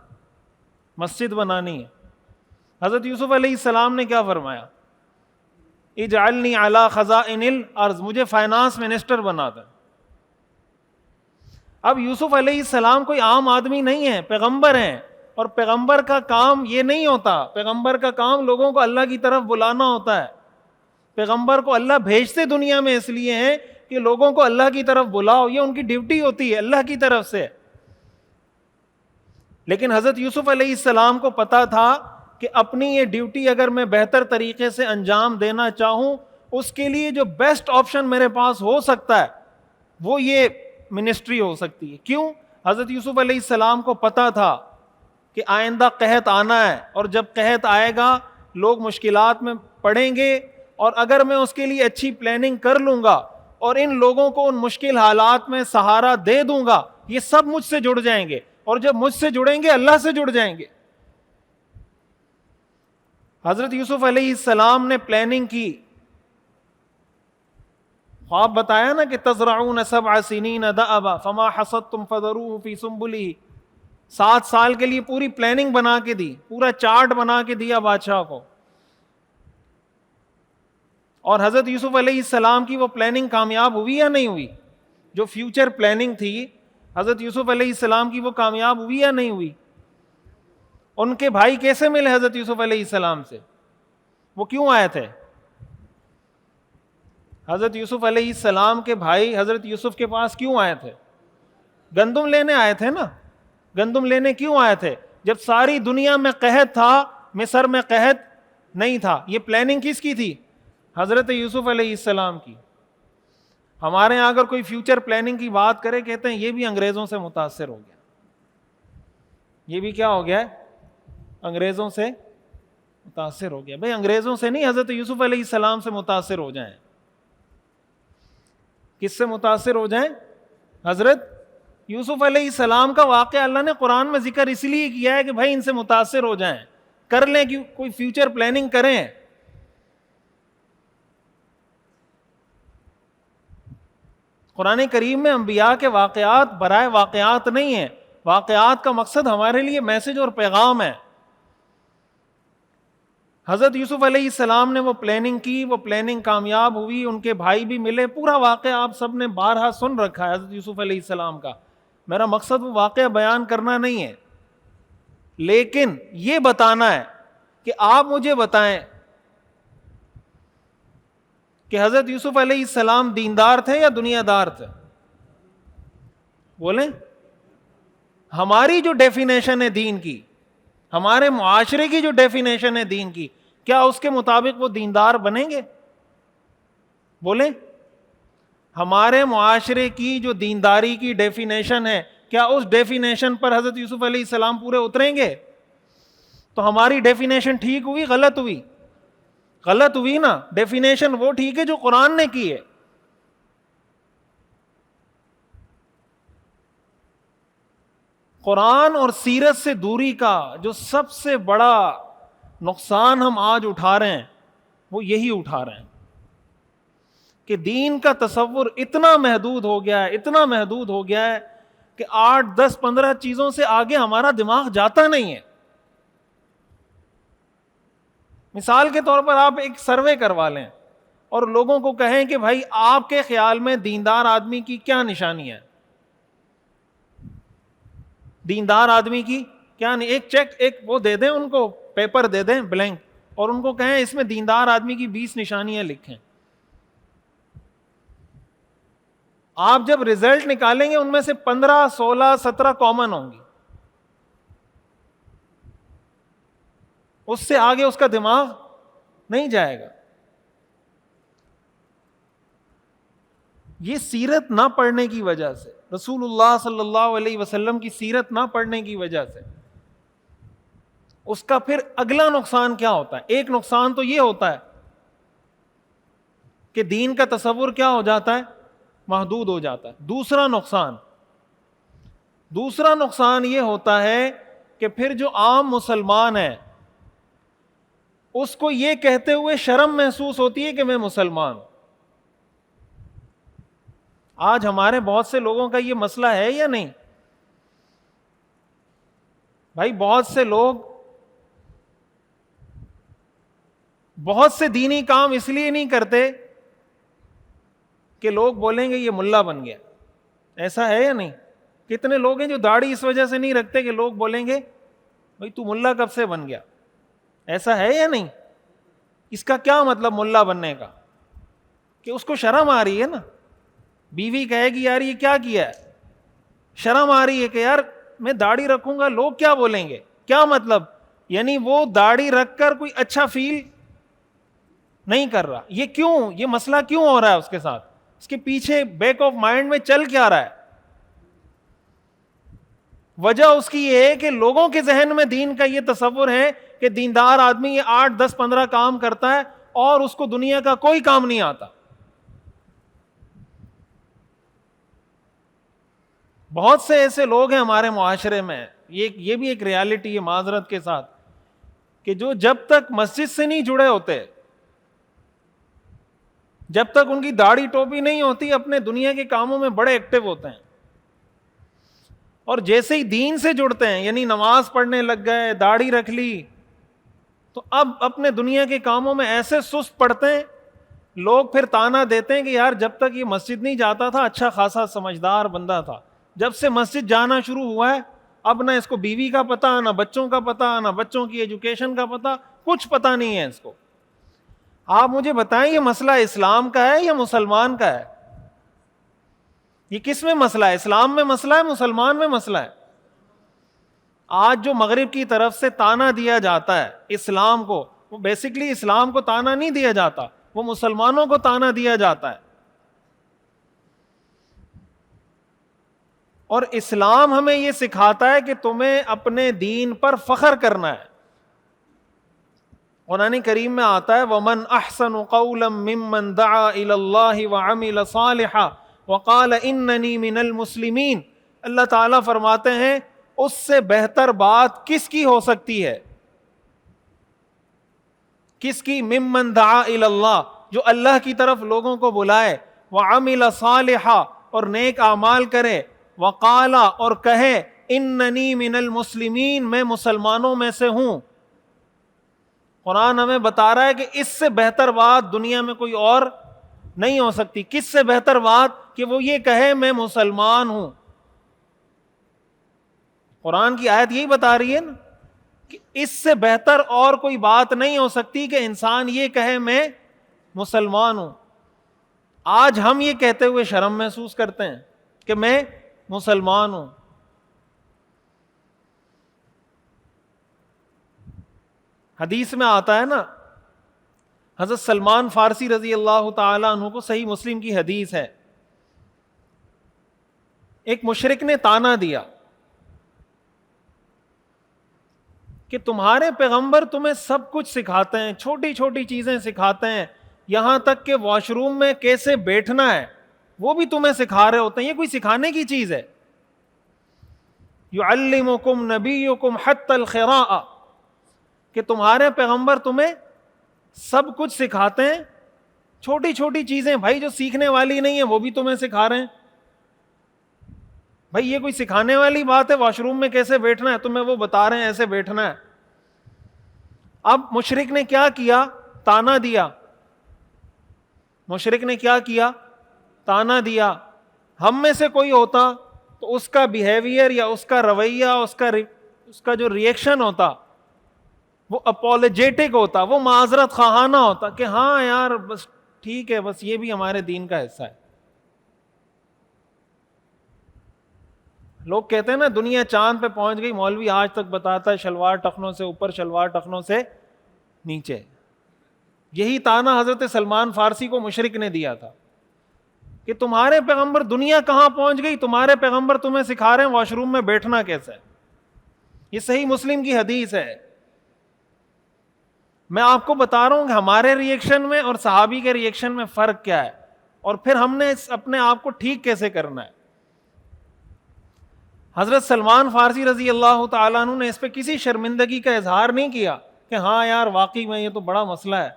S1: مسجد بنانی ہے. حضرت یوسف علیہ السلام نے کیا فرمایا؟ اجعلنی علی خزائن الارض، مجھے فائنانس منسٹر بنا دیں. اب یوسف علیہ السلام کوئی عام آدمی نہیں ہے، پیغمبر ہیں، اور پیغمبر کا کام یہ نہیں ہوتا. پیغمبر کا کام لوگوں کو اللہ کی طرف بلانا ہوتا ہے. پیغمبر کو اللہ بھیجتے دنیا میں اس لیے ہیں کہ لوگوں کو اللہ کی طرف بلاؤ، یہ ان کی ڈیوٹی ہوتی ہے اللہ کی طرف سے. لیکن حضرت یوسف علیہ السلام کو پتا تھا کہ اپنی یہ ڈیوٹی اگر میں بہتر طریقے سے انجام دینا چاہوں، اس کے لیے جو بیسٹ آپشن میرے پاس ہو سکتا ہے وہ یہ منسٹری ہو سکتی ہے. کیوں؟ حضرت یوسف علیہ السلام کو پتا تھا کہ آئندہ قحط آنا ہے، اور جب قحط آئے گا لوگ مشکلات میں پڑیں گے، اور اگر میں اس کے لیے اچھی پلاننگ کر لوں گا اور ان لوگوں کو ان مشکل حالات میں سہارا دے دوں گا، یہ سب مجھ سے جڑ جائیں گے، اور جب مجھ سے جڑیں گے اللہ سے جڑ جائیں گے. حضرت یوسف علیہ السلام نے پلاننگ کی، خواب بتایا نا کہ تزرعون 7 سنین دأبا فما حصدتم فذروه فی سنبلہ، 7 سال کے لیے پوری پلاننگ بنا کے دی، پورا چارٹ بنا کے دیا بادشاہ کو. اور حضرت یوسف علیہ السلام کی وہ پلاننگ کامیاب ہوئی یا نہیں ہوئی؟ جو فیوچر پلاننگ تھی حضرت یوسف علیہ السلام کی، وہ کامیاب ہوئی یا نہیں ہوئی؟ ان کے بھائی کیسے ملے حضرت یوسف علیہ السلام سے؟ وہ کیوں آئے تھے؟ حضرت یوسف علیہ السلام کے بھائی حضرت یوسف کے پاس کیوں آئے تھے؟ گندم لینے آئے تھے نا. گندم لینے کیوں آئے تھے؟ جب ساری دنیا میں قحط تھا، مصر میں قحط نہیں تھا. یہ پلاننگ کس کی تھی؟ حضرت یوسف علیہ السلام کی. ہمارے یہاں اگر کوئی فیوچر پلاننگ کی بات کرے، کہتے ہیں یہ بھی انگریزوں سے متاثر ہو گیا. یہ بھی کیا ہو گیا ہے؟ انگریزوں سے متاثر ہو گیا. بھائی انگریزوں سے نہیں، حضرت یوسف علیہ السلام سے متاثر ہو جائیں. کس سے متاثر ہو جائیں؟ حضرت یوسف علیہ السلام کا واقعہ اللہ نے قرآن میں ذکر اس لیے کیا ہے کہ بھائی ان سے متاثر ہو جائیں، کر لیں کہ کوئی فیوچر پلاننگ کریں. قرآن کریم میں انبیاء کے واقعات برائے واقعات نہیں ہیں. واقعات کا مقصد ہمارے لیے میسج اور پیغام ہے. حضرت یوسف علیہ السلام نے وہ پلاننگ کی، وہ پلاننگ کامیاب ہوئی، ان کے بھائی بھی ملے. پورا واقعہ آپ سب نے بارہا سن رکھا ہے حضرت یوسف علیہ السلام کا. میرا مقصد وہ واقعہ بیان کرنا نہیں ہے، لیکن یہ بتانا ہے کہ آپ مجھے بتائیں کہ حضرت یوسف علیہ السلام دیندار تھے یا دنیا دار تھے؟ بولیں. ہماری جو ڈیفینیشن ہے دین کی، ہمارے معاشرے کی جو ڈیفینیشن ہے دین کی، کیا اس کے مطابق وہ دیندار بنیں گے؟ بولیں. ہمارے معاشرے کی جو دینداری کی ڈیفینیشن ہے، کیا اس ڈیفینیشن پر حضرت یوسف علیہ السلام پورے اتریں گے؟ تو ہماری ڈیفینیشن ٹھیک ہوئی غلط ہوئی؟ غلط ہوئی نا. ڈیفینیشن وہ ٹھیک ہے جو قرآن نے کی ہے. قرآن اور سیرت سے دوری کا جو سب سے بڑا نقصان ہم آج اٹھا رہے ہیں، وہ یہی اٹھا رہے ہیں کہ دین کا تصور اتنا محدود ہو گیا ہے، اتنا محدود ہو گیا ہے کہ 8 10 15 چیزوں سے آگے ہمارا دماغ جاتا نہیں ہے. مثال کے طور پر آپ ایک سروے کروا لیں اور لوگوں کو کہیں کہ بھائی آپ کے خیال میں دیندار آدمی کی کیا نشانی ہے؟ دیندار آدمی کی کیا نہیں؟ ایک چیک، ایک وہ دے دیں ان کو، پیپر دے دیں بلینک، اور ان کو کہیں اس میں دیندار آدمی کی 20 نشانیاں لکھیں. آپ جب رزلٹ نکالیں گے ان میں سے 15 16 17 کامن ہوں گی. اس سے آگے اس کا دماغ نہیں جائے گا. یہ سیرت نہ پڑھنے کی وجہ سے، رسول اللہ صلی اللہ علیہ وسلم کی سیرت نہ پڑھنے کی وجہ سے، اس کا پھر اگلا نقصان کیا ہوتا ہے؟ ایک نقصان تو یہ ہوتا ہے کہ دین کا تصور کیا ہو جاتا ہے؟ محدود ہو جاتا ہے. دوسرا نقصان یہ ہوتا ہے کہ پھر جو عام مسلمان ہے اس کو یہ کہتے ہوئے شرم محسوس ہوتی ہے کہ میں مسلمان ہوں. آج ہمارے بہت سے لوگوں کا یہ مسئلہ ہے یا نہیں؟ بھائی بہت سے لوگ بہت سے دینی کام اس لیے نہیں کرتے کہ لوگ بولیں گے یہ ملا بن گیا. ایسا ہے یا نہیں؟ کتنے لوگ ہیں جو داڑھی اس وجہ سے نہیں رکھتے کہ لوگ بولیں گے بھائی تو ملا کب سے بن گیا. ایسا ہے یا نہیں؟ اس کا کیا مطلب ملا بننے کا؟ کہ اس کو شرم آ رہی ہے نا. بیوی کہے گی یار یہ کیا کیا ہے، شرم آ رہی ہے کہ یار میں داڑھی رکھوں گا لوگ کیا بولیں گے. کیا مطلب؟ یعنی وہ داڑھی رکھ کر کوئی اچھا فیل نہیں کر رہا. یہ کیوں؟ یہ مسئلہ کیوں ہو رہا ہے اس کے ساتھ؟ اس کے پیچھے بیک آف مائنڈ میں چل کیا رہا ہے؟ وجہ اس کی یہ ہے کہ لوگوں کے ذہن میں دین کا یہ تصور ہے کہ دیندار آدمی یہ 8 10 15 کام کرتا ہے اور اس کو دنیا کا کوئی کام نہیں آتا. بہت سے ایسے لوگ ہیں ہمارے معاشرے میں، یہ بھی ایک ریالٹی ہے معذرت کے ساتھ، کہ جو جب تک مسجد سے نہیں جڑے ہوتے، جب تک ان کی داڑھی ٹوپی نہیں ہوتی، اپنے دنیا کے کاموں میں بڑے ایکٹیو ہوتے ہیں، اور جیسے ہی دین سے جڑتے ہیں، یعنی نماز پڑھنے لگ گئے، داڑھی رکھ لی، تو اب اپنے دنیا کے کاموں میں ایسے سست پڑتے ہیں، لوگ پھر تانا دیتے ہیں کہ یار جب تک یہ مسجد نہیں جاتا تھا اچھا خاصا سمجھدار بندہ تھا، جب سے مسجد جانا شروع ہوا ہے اب نہ اس کو بیوی کا پتہ، نہ بچوں کا پتہ، نہ بچوں کی ایجوکیشن کا پتہ، کچھ پتہ نہیں ہے اس کو۔ آپ مجھے بتائیں یہ مسئلہ اسلام کا ہے یا مسلمان کا ہے؟ یہ کس میں مسئلہ ہے؟ اسلام میں مسئلہ ہے، مسلمان میں مسئلہ ہے؟ آج جو مغرب کی طرف سے تانا دیا جاتا ہے اسلام کو، وہ بیسیکلی اسلام کو تانا نہیں دیا جاتا، وہ مسلمانوں کو تانا دیا جاتا ہے۔ اور اسلام ہمیں یہ سکھاتا ہے کہ تمہیں اپنے دین پر فخر کرنا ہے۔ قرآن کریم میں آتا ہے وَمَنْ أَحْسَنُ قَوْلًا مِّمَّنْ دَعَا إِلَى اللَّهِ وَعَمِلَ صَالِحًا وَقَالَ إِنَّنِي مِنَ الْمُسْلِمِينَ۔ اللہ تعالیٰ فرماتے ہیں اس سے بہتر بات کس کی ہو سکتی ہے؟ کس کی؟ ممن دعا الی اللہ، جو اللہ کی طرف لوگوں کو بلائے، وعمل صالحا، اور نیک اعمال کرے، وقال، اور کہے، اننی من المسلمین، میں مسلمانوں میں سے ہوں۔ قرآن ہمیں بتا رہا ہے کہ اس سے بہتر بات دنیا میں کوئی اور نہیں ہو سکتی۔ کس سے بہتر بات کہ وہ یہ کہے میں مسلمان ہوں۔ قرآن کی آیت یہی بتا رہی ہے نا کہ اس سے بہتر اور کوئی بات نہیں ہو سکتی کہ انسان یہ کہے میں مسلمان ہوں۔ آج ہم یہ کہتے ہوئے شرم محسوس کرتے ہیں کہ میں مسلمان ہوں۔ حدیث میں آتا ہے نا، حضرت سلمان فارسی رضی اللہ تعالیٰ عنہ کو، صحیح مسلم کی حدیث ہے، ایک مشرک نے تانا دیا کہ تمہارے پیغمبر تمہیں سب کچھ سکھاتے ہیں، چھوٹی چھوٹی چیزیں سکھاتے ہیں، یہاں تک کہ واش روم میں کیسے بیٹھنا ہے وہ بھی تمہیں سکھا رہے ہوتے ہیں، یہ کوئی سکھانے کی چیز ہے؟ یعلمکم نبیکم حتی الخراء، کہ تمہارے پیغمبر تمہیں سب کچھ سکھاتے ہیں، چھوٹی چھوٹی چیزیں بھائی جو سیکھنے والی نہیں ہیں وہ بھی تمہیں سکھا رہے ہیں۔ بھائی یہ کوئی سکھانے والی بات ہے؟ واش روم میں کیسے بیٹھنا ہے تمہیں وہ بتا رہے ہیں ایسے بیٹھنا ہے۔ اب مشرک نے کیا کیا؟ تانا دیا۔ مشرک نے کیا کیا؟ تانا دیا۔ ہم میں سے کوئی ہوتا تو اس کا بیہیویئر یا اس کا رویہ، اس کا جو ریئیکشن ہوتا وہ اپولوجیٹک ہوتا، وہ معذرت خواہانہ ہوتا کہ ہاں یار بس ٹھیک ہے، بس یہ بھی ہمارے دین کا حصہ ہے۔ لوگ کہتے ہیں نا دنیا چاند پہ پہنچ گئی، مولوی آج تک بتاتا ہے شلوار ٹخنوں سے اوپر، شلوار ٹخنوں سے نیچے۔ یہی تانا حضرت سلمان فارسی کو مشرک نے دیا تھا کہ تمہارے پیغمبر، دنیا کہاں پہنچ گئی، تمہارے پیغمبر تمہیں سکھا رہے ہیں واش روم میں بیٹھنا کیسے ہے۔ یہ صحیح مسلم کی حدیث ہے۔ میں آپ کو بتا رہا ہوں کہ ہمارے ریئیکشن میں اور صحابی کے ریئیکشن میں فرق کیا ہے، اور پھر ہم نے اپنے آپ کو ٹھیک کیسے کرنا ہے۔ حضرت سلمان فارسی رضی اللہ تعالیٰ عنہ نے اس پہ کسی شرمندگی کا اظہار نہیں کیا کہ ہاں یار واقعی میں یہ تو بڑا مسئلہ ہے،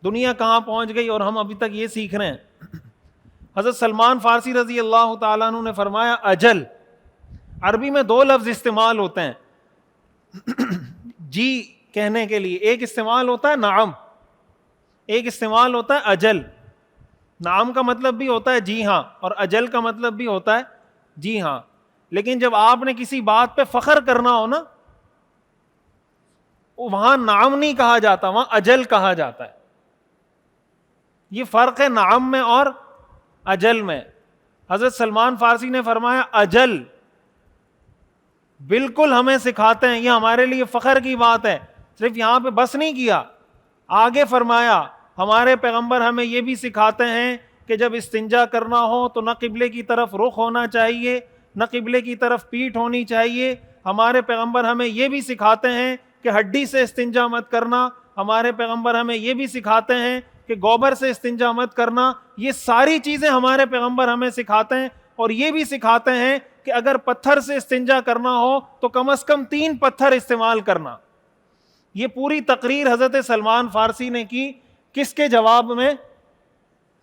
S1: دنیا کہاں پہنچ گئی اور ہم ابھی تک یہ سیکھ رہے ہیں۔ حضرت سلمان فارسی رضی اللہ تعالیٰ عنہ نے فرمایا اجل، عربی میں دو لفظ استعمال ہوتے ہیں جی کہنے کے لیے، ایک استعمال ہوتا ہے نعم، ایک استعمال ہوتا ہے اجل۔ نعم کا مطلب بھی ہوتا ہے جی ہاں، اور اجل کا مطلب بھی ہوتا ہے جی ہاں۔ لیکن جب آپ نے کسی بات پہ فخر کرنا ہو نا، وہاں نعم نہیں کہا جاتا، وہاں اجل کہا جاتا ہے۔ یہ فرق ہے نعم میں اور اجل میں۔ حضرت سلمان فارسی نے فرمایا اجل، بالکل ہمیں سکھاتے ہیں، یہ ہمارے لیے فخر کی بات ہے۔ صرف یہاں پہ بس نہیں کیا، آگے فرمایا ہمارے پیغمبر ہمیں یہ بھی سکھاتے ہیں کہ جب استنجا کرنا ہو تو نہ قبلے کی طرف رخ ہونا چاہیے، نہ قبلے کی طرف پیٹھ ہونی چاہیے۔ ہمارے پیغمبر ہمیں یہ بھی سکھاتے ہیں کہ ہڈی سے استنجا مت کرنا۔ ہمارے پیغمبر ہمیں یہ بھی سکھاتے ہیں کہ گوبر سے استنجا مت کرنا۔ یہ ساری چیزیں ہمارے پیغمبر ہمیں سکھاتے ہیں، اور یہ بھی سکھاتے ہیں کہ اگر پتھر سے استنجا کرنا ہو تو کم از کم 3 پتھر استعمال کرنا۔ یہ پوری تقریر حضرت سلمان فارسی نے کی کس کے جواب میں؟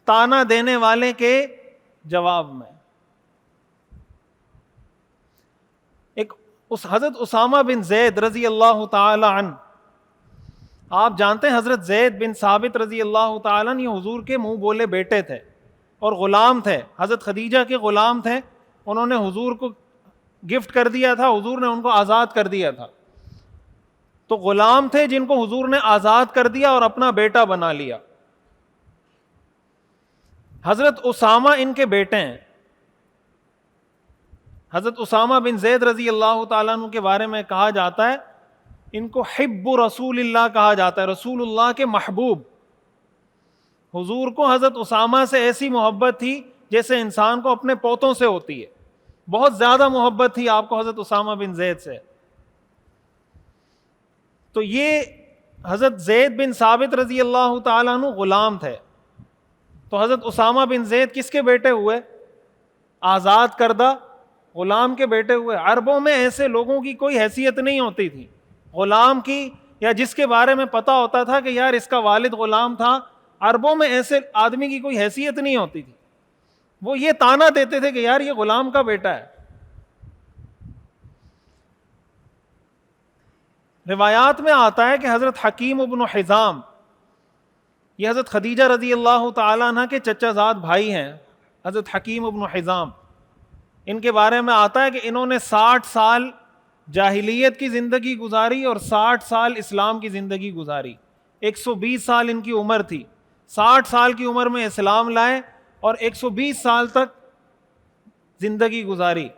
S1: تانا دینے والے کے جواب میں. ایک حضرت اسامہ بن زید رضی اللہ تعالی عنہ، آپ جانتے ہیں حضرت زید بن ثابت رضی اللہ تعالی عنہ یہ حضور کے منہ بولے بیٹے تھے اور غلام تھے، حضرت خدیجہ کے غلام تھے. انہوں نے حضور کو گفٹ کر دیا تھا، حضور نے ان کو آزاد کر دیا تھا. تو غلام تھے جن کو حضور نے آزاد کر دیا اور اپنا بیٹا بنا لیا. حضرت اسامہ ان کے بیٹے ہیں. حضرت اسامہ بن زید رضی اللہ تعالیٰ عنہ کے بارے میں کہا جاتا ہے ان کو حب رسول اللہ کہا جاتا ہے، رسول اللہ کے محبوب. حضور کو حضرت اسامہ سے ایسی محبت تھی جیسے انسان کو اپنے پوتوں سے ہوتی ہے، بہت زیادہ محبت تھی آپ کو حضرت اسامہ بن زید سے. تو یہ حضرت زید بن ثابت رضی اللہ تعالیٰ عنہ غلام تھے. تو حضرت اسامہ بن زید کس کے بیٹے ہوئے؟ آزاد کردہ غلام کے بیٹے ہوئے. عربوں میں ایسے لوگوں کی کوئی حیثیت نہیں ہوتی تھی، غلام کی یا جس کے بارے میں پتا ہوتا تھا کہ یار اس کا والد غلام تھا، عربوں میں ایسے آدمی کی کوئی حیثیت نہیں ہوتی تھی. وہ یہ تانا دیتے تھے کہ یار یہ غلام کا بیٹا ہے. روایات میں آتا ہے کہ حضرت حکیم ابن حزام، یہ حضرت خدیجہ رضی اللہ تعالیٰ عنہ کے چچا زاد بھائی ہیں، حضرت حکیم ابن حزام. ان کے بارے میں آتا ہے کہ انہوں نے 60 سال جاہلیت کی زندگی گزاری اور 60 سال اسلام کی زندگی گزاری. 120 سال ان کی عمر تھی. 60 سال کی عمر میں اسلام لائے اور 120 سال تک زندگی گزاری.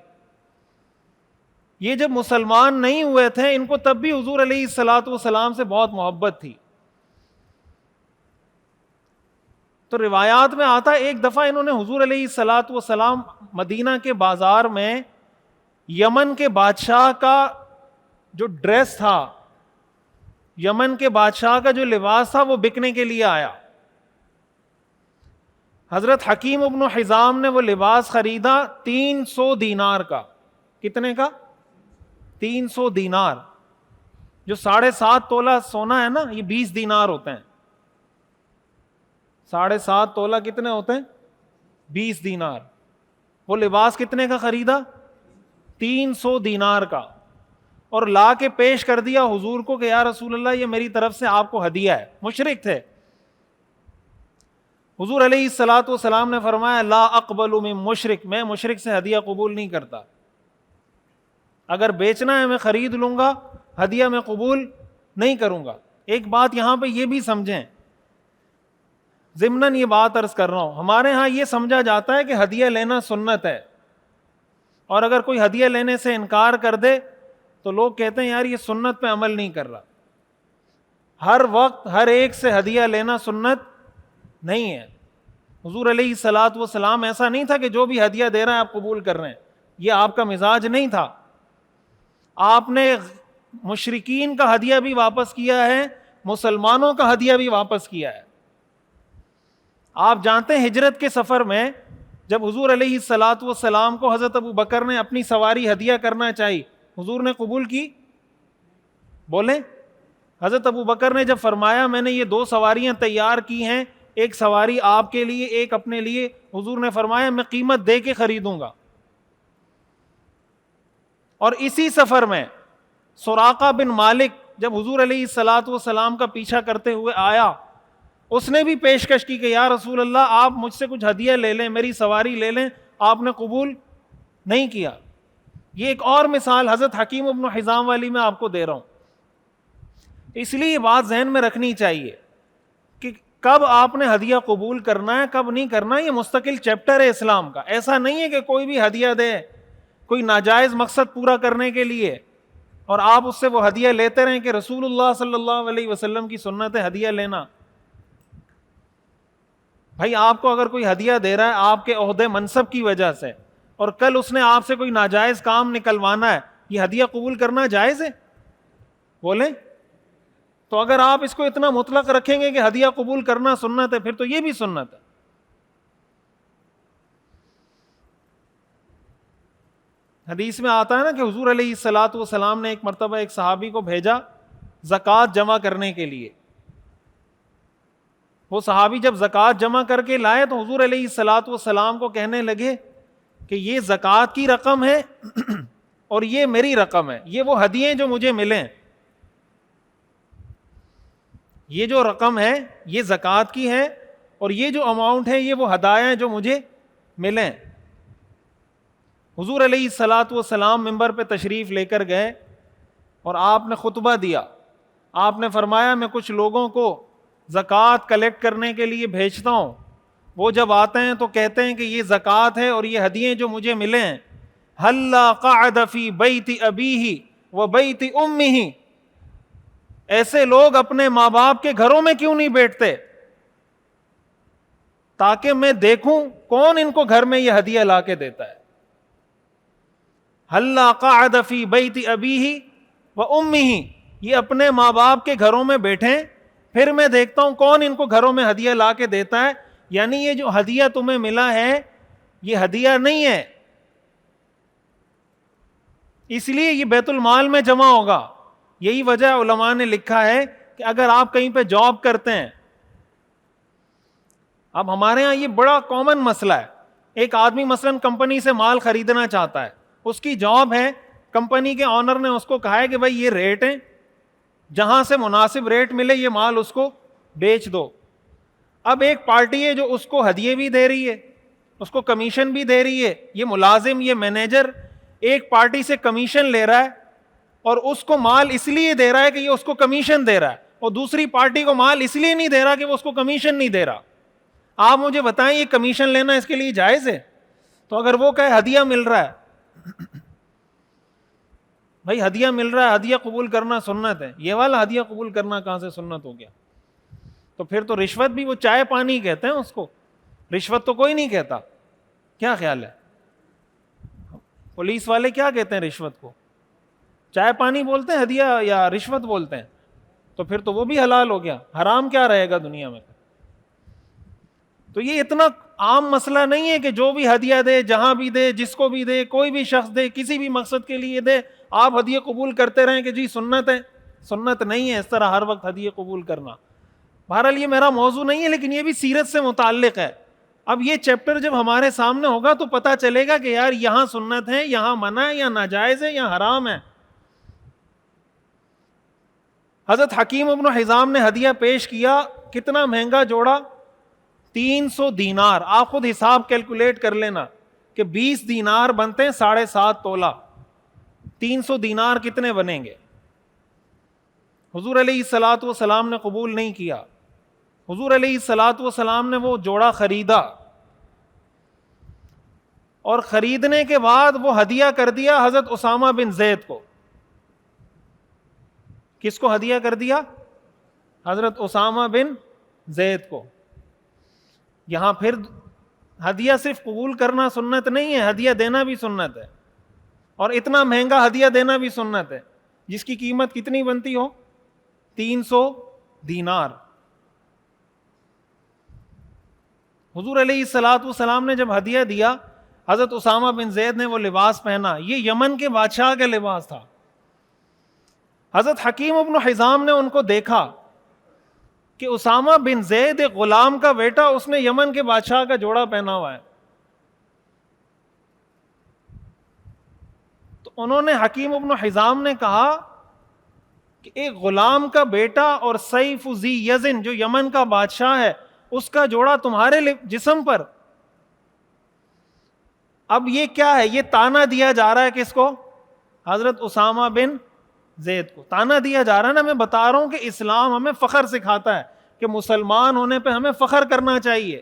S1: یہ جب مسلمان نہیں ہوئے تھے ان کو تب بھی حضور علیہ الصلوۃ والسلام سے بہت محبت تھی. تو روایات میں آتا ہے ایک دفعہ انہوں نے حضور علیہ الصلوۃ والسلام مدینہ کے بازار میں یمن کے بادشاہ کا جو ڈریس تھا، یمن کے بادشاہ کا جو لباس تھا وہ بکنے کے لیے آیا. حضرت حکیم ابن حزام نے وہ لباس خریدا 300 دینار کا. کتنے کا؟ 300 دینار. جو 7.5 تولہ سونا ہے نا، یہ 20 دینار ہوتے ہیں. 7.5 تولہ کتنے ہوتے ہیں؟ 20 دینار. وہ لباس کتنے کا خریدا؟ 300 دینار کا. اور لا کے پیش کر دیا حضور کو کہ یا رسول اللہ یہ میری طرف سے آپ کو ہدیہ ہے. مشرک تھے. حضور علیہ الصلوۃ والسلام نے فرمایا لا اقبل من مشرک، میں مشرک سے ہدیہ قبول نہیں کرتا. اگر بیچنا ہے میں خرید لوں گا، ہدیہ میں قبول نہیں کروں گا. ایک بات یہاں پہ یہ بھی سمجھیں، ضمناً یہ بات عرض کر رہا ہوں، ہمارے ہاں یہ سمجھا جاتا ہے کہ ہدیہ لینا سنت ہے، اور اگر کوئی ہدیہ لینے سے انکار کر دے تو لوگ کہتے ہیں یار یہ سنت پہ عمل نہیں کر رہا. ہر وقت ہر ایک سے ہدیہ لینا سنت نہیں ہے. حضور علیہ الصلوۃ والسلام ایسا نہیں تھا کہ جو بھی ہدیہ دے رہا ہے آپ قبول کر رہے ہیں. یہ آپ کا مزاج نہیں تھا. آپ نے مشرکین کا ہدیہ بھی واپس کیا ہے، مسلمانوں کا ہدیہ بھی واپس کیا ہے. آپ جانتے ہیں ہجرت کے سفر میں جب حضور علیہ الصلوۃ والسلام کو حضرت ابو بکر نے اپنی سواری ہدیہ کرنا چاہی، حضور نے قبول کی؟ بولیں. حضرت ابو بکر نے جب فرمایا میں نے یہ 2 سواریاں تیار کی ہیں، ایک سواری آپ کے لیے ایک اپنے لیے، حضور نے فرمایا میں قیمت دے کے خریدوں گا. اور اسی سفر میں سراقہ بن مالک جب حضور علیہ الصلوۃ والسلام کا پیچھا کرتے ہوئے آیا، اس نے بھی پیشکش کی کہ یا رسول اللہ آپ مجھ سے کچھ ہدیہ لے لیں، میری سواری لے لیں. آپ نے قبول نہیں کیا. یہ ایک اور مثال حضرت حکیم ابن حزام والی میں آپ کو دے رہا ہوں. اس لیے یہ بات ذہن میں رکھنی چاہیے کہ کب آپ نے ہدیہ قبول کرنا ہے کب نہیں کرنا. یہ مستقل چیپٹر ہے اسلام کا. ایسا نہیں ہے کہ کوئی بھی ہدیہ دے کوئی ناجائز مقصد پورا کرنے کے لیے اور آپ اس سے وہ ہدیہ لیتے رہیں کہ رسول اللہ صلی اللہ علیہ وسلم کی سنت ہے ہدیہ لینا. بھائی آپ کو اگر کوئی ہدیہ دے رہا ہے آپ کے عہدے منصب کی وجہ سے اور کل اس نے آپ سے کوئی ناجائز کام نکلوانا ہے، یہ ہدیہ قبول کرنا جائز ہے؟ بولیں. تو اگر آپ اس کو اتنا مطلق رکھیں گے کہ ہدیہ قبول کرنا سنت ہے، پھر تو یہ بھی سنت ہے. حدیث میں آتا ہے نا کہ حضور علیہ الصلوۃ والسلام نے ایک مرتبہ ایک صحابی کو بھیجا زکوٰۃ جمع کرنے کے لیے. وہ صحابی جب زکوٰۃ جمع کر کے لائے تو حضور علیہ الصلوۃ والسلام کو کہنے لگے کہ یہ زکوٰۃ کی رقم ہے اور یہ میری رقم ہے, یہ وہ ہدیے جو مجھے ملیں. یہ جو رقم ہے یہ زکوٰۃ کی ہے اور یہ جو اماؤنٹ ہے یہ وہ ہدایہ ہیں جو مجھے ملیں. حضور علیہ الصلوۃ والسلام منبر پہ تشریف لے کر گئے اور آپ نے خطبہ دیا. آپ نے فرمایا میں کچھ لوگوں کو زکوٰۃ کلیکٹ کرنے کے لیے بھیجتا ہوں, وہ جب آتے ہیں تو کہتے ہیں کہ یہ زکوٰۃ ہے اور یہ ہدیے جو مجھے ملے ہیں. ہلا قعد فی بیت ابیہ و بیت امہ, ایسے لوگ اپنے ماں باپ کے گھروں میں کیوں نہیں بیٹھتے تاکہ میں دیکھوں کون ان کو گھر میں یہ ہدیہ لا کے دیتا ہے. ہلا قعد فی بیت ابیہ و امہ, یہ اپنے ماں باپ کے گھروں میں بیٹھیں پھر میں دیکھتا ہوں کون ان کو گھروں میں ہدیہ لا کے دیتا ہے. یعنی یہ جو ہدیہ تمہیں ملا ہے یہ ہدیہ نہیں ہے, اس لیے یہ بیت المال میں جمع ہوگا. یہی وجہ علماء نے لکھا ہے کہ اگر آپ کہیں پہ جاب کرتے ہیں, اب ہمارے ہاں یہ بڑا کامن مسئلہ ہے, ایک آدمی مثلا کمپنی سے مال خریدنا چاہتا ہے, اس کی جاب ہے, کمپنی کے آنر نے اس کو کہا ہے کہ بھائی یہ ریٹ ہیں, جہاں سے مناسب ریٹ ملے یہ مال اس کو بیچ دو. اب ایک پارٹی ہے جو اس کو ہدیے بھی دے رہی ہے, اس کو کمیشن بھی دے رہی ہے, یہ ملازم یہ مینیجر ایک پارٹی سے کمیشن لے رہا ہے اور اس کو مال اس لیے دے رہا ہے کہ یہ اس کو کمیشن دے رہا ہے, اور دوسری پارٹی کو مال اس لیے نہیں دے رہا کہ وہ اس کو کمیشن نہیں دے رہا. آپ مجھے بتائیں یہ کمیشن لینا اس کے لیے جائز ہے؟ تو اگر وہ کہے ہدیہ مل رہا ہے, بھائی ہدیہ مل رہا ہے, ہدیہ قبول کرنا سنت ہے, یہ والا ہدیہ قبول کرنا کہاں سے سنت ہو گیا؟ تو پھر تو رشوت بھی وہ چائے پانی کہتے ہیں اس کو, رشوت تو کوئی نہیں کہتا. کیا خیال ہے, پولیس والے کیا کہتے ہیں رشوت کو؟ چائے پانی بولتے ہیں ہدیہ یا رشوت بولتے ہیں؟ تو پھر تو وہ بھی حلال ہو گیا, حرام کیا رہے گا دنیا میں؟ تو یہ اتنا عام مسئلہ نہیں ہے کہ جو بھی ہدیہ دے, جہاں بھی دے, جس کو بھی دے, کوئی بھی شخص دے, کسی بھی مقصد کے لیے دے, آپ ہدیہ قبول کرتے رہیں کہ جی سنت ہے. سنت نہیں ہے اس طرح ہر وقت ہدیہ قبول کرنا. بہرحال یہ میرا موضوع نہیں ہے, لیکن یہ بھی سیرت سے متعلق ہے. اب یہ چیپٹر جب ہمارے سامنے ہوگا تو پتہ چلے گا کہ یار یہاں سنت ہے, یہاں منع ہے, یا ناجائز ہے, یا حرام ہے. حضرت حکیم ابن حزام نے ہدیہ پیش کیا, کتنا مہنگا جوڑا؟ 300 دینار. آپ خود حساب کیلکولیٹ کر لینا کہ 20 دینار بنتے ہیں 7.5 تولہ. 300 دینار کتنے بنیں گے؟ حضور علیہ الصلوۃ والسلام نے قبول نہیں کیا. حضور علیہ الصلوۃ والسلام نے وہ جوڑا خریدا, اور خریدنے کے بعد وہ ہدیہ کر دیا حضرت اسامہ بن زید کو. کس کو ہدیہ کر دیا؟ حضرت اسامہ بن زید کو. یہاں پھر ہدیہ صرف قبول کرنا سنت نہیں ہے, ہدیہ دینا بھی سنت ہے, اور اتنا مہنگا ہدیہ دینا بھی سنت ہے جس کی قیمت کتنی بنتی ہو؟ 300 دینار. حضور علیہ الصلوۃ والسلام نے جب ہدیہ دیا, حضرت اسامہ بن زید نے وہ لباس پہنا, یہ یمن کے بادشاہ کا لباس تھا. حضرت حکیم ابن حزام نے ان کو دیکھا کہ اسامہ بن زید ایک غلام کا بیٹا, اس نے یمن کے بادشاہ کا جوڑا پہنا ہوا ہے. تو انہوں نے حکیم ابن حزام نے کہا کہ ایک غلام کا بیٹا اور سیف ذی یزن جو یمن کا بادشاہ ہے اس کا جوڑا تمہارے جسم پر. اب یہ کیا ہے؟ یہ تانا دیا جا رہا ہے کس کو؟ حضرت اسامہ بن زید کو تانا دیا جا رہا ہے نا. میں بتا رہا ہوں کہ اسلام ہمیں فخر سکھاتا ہے کہ مسلمان ہونے پہ ہمیں فخر کرنا چاہیے.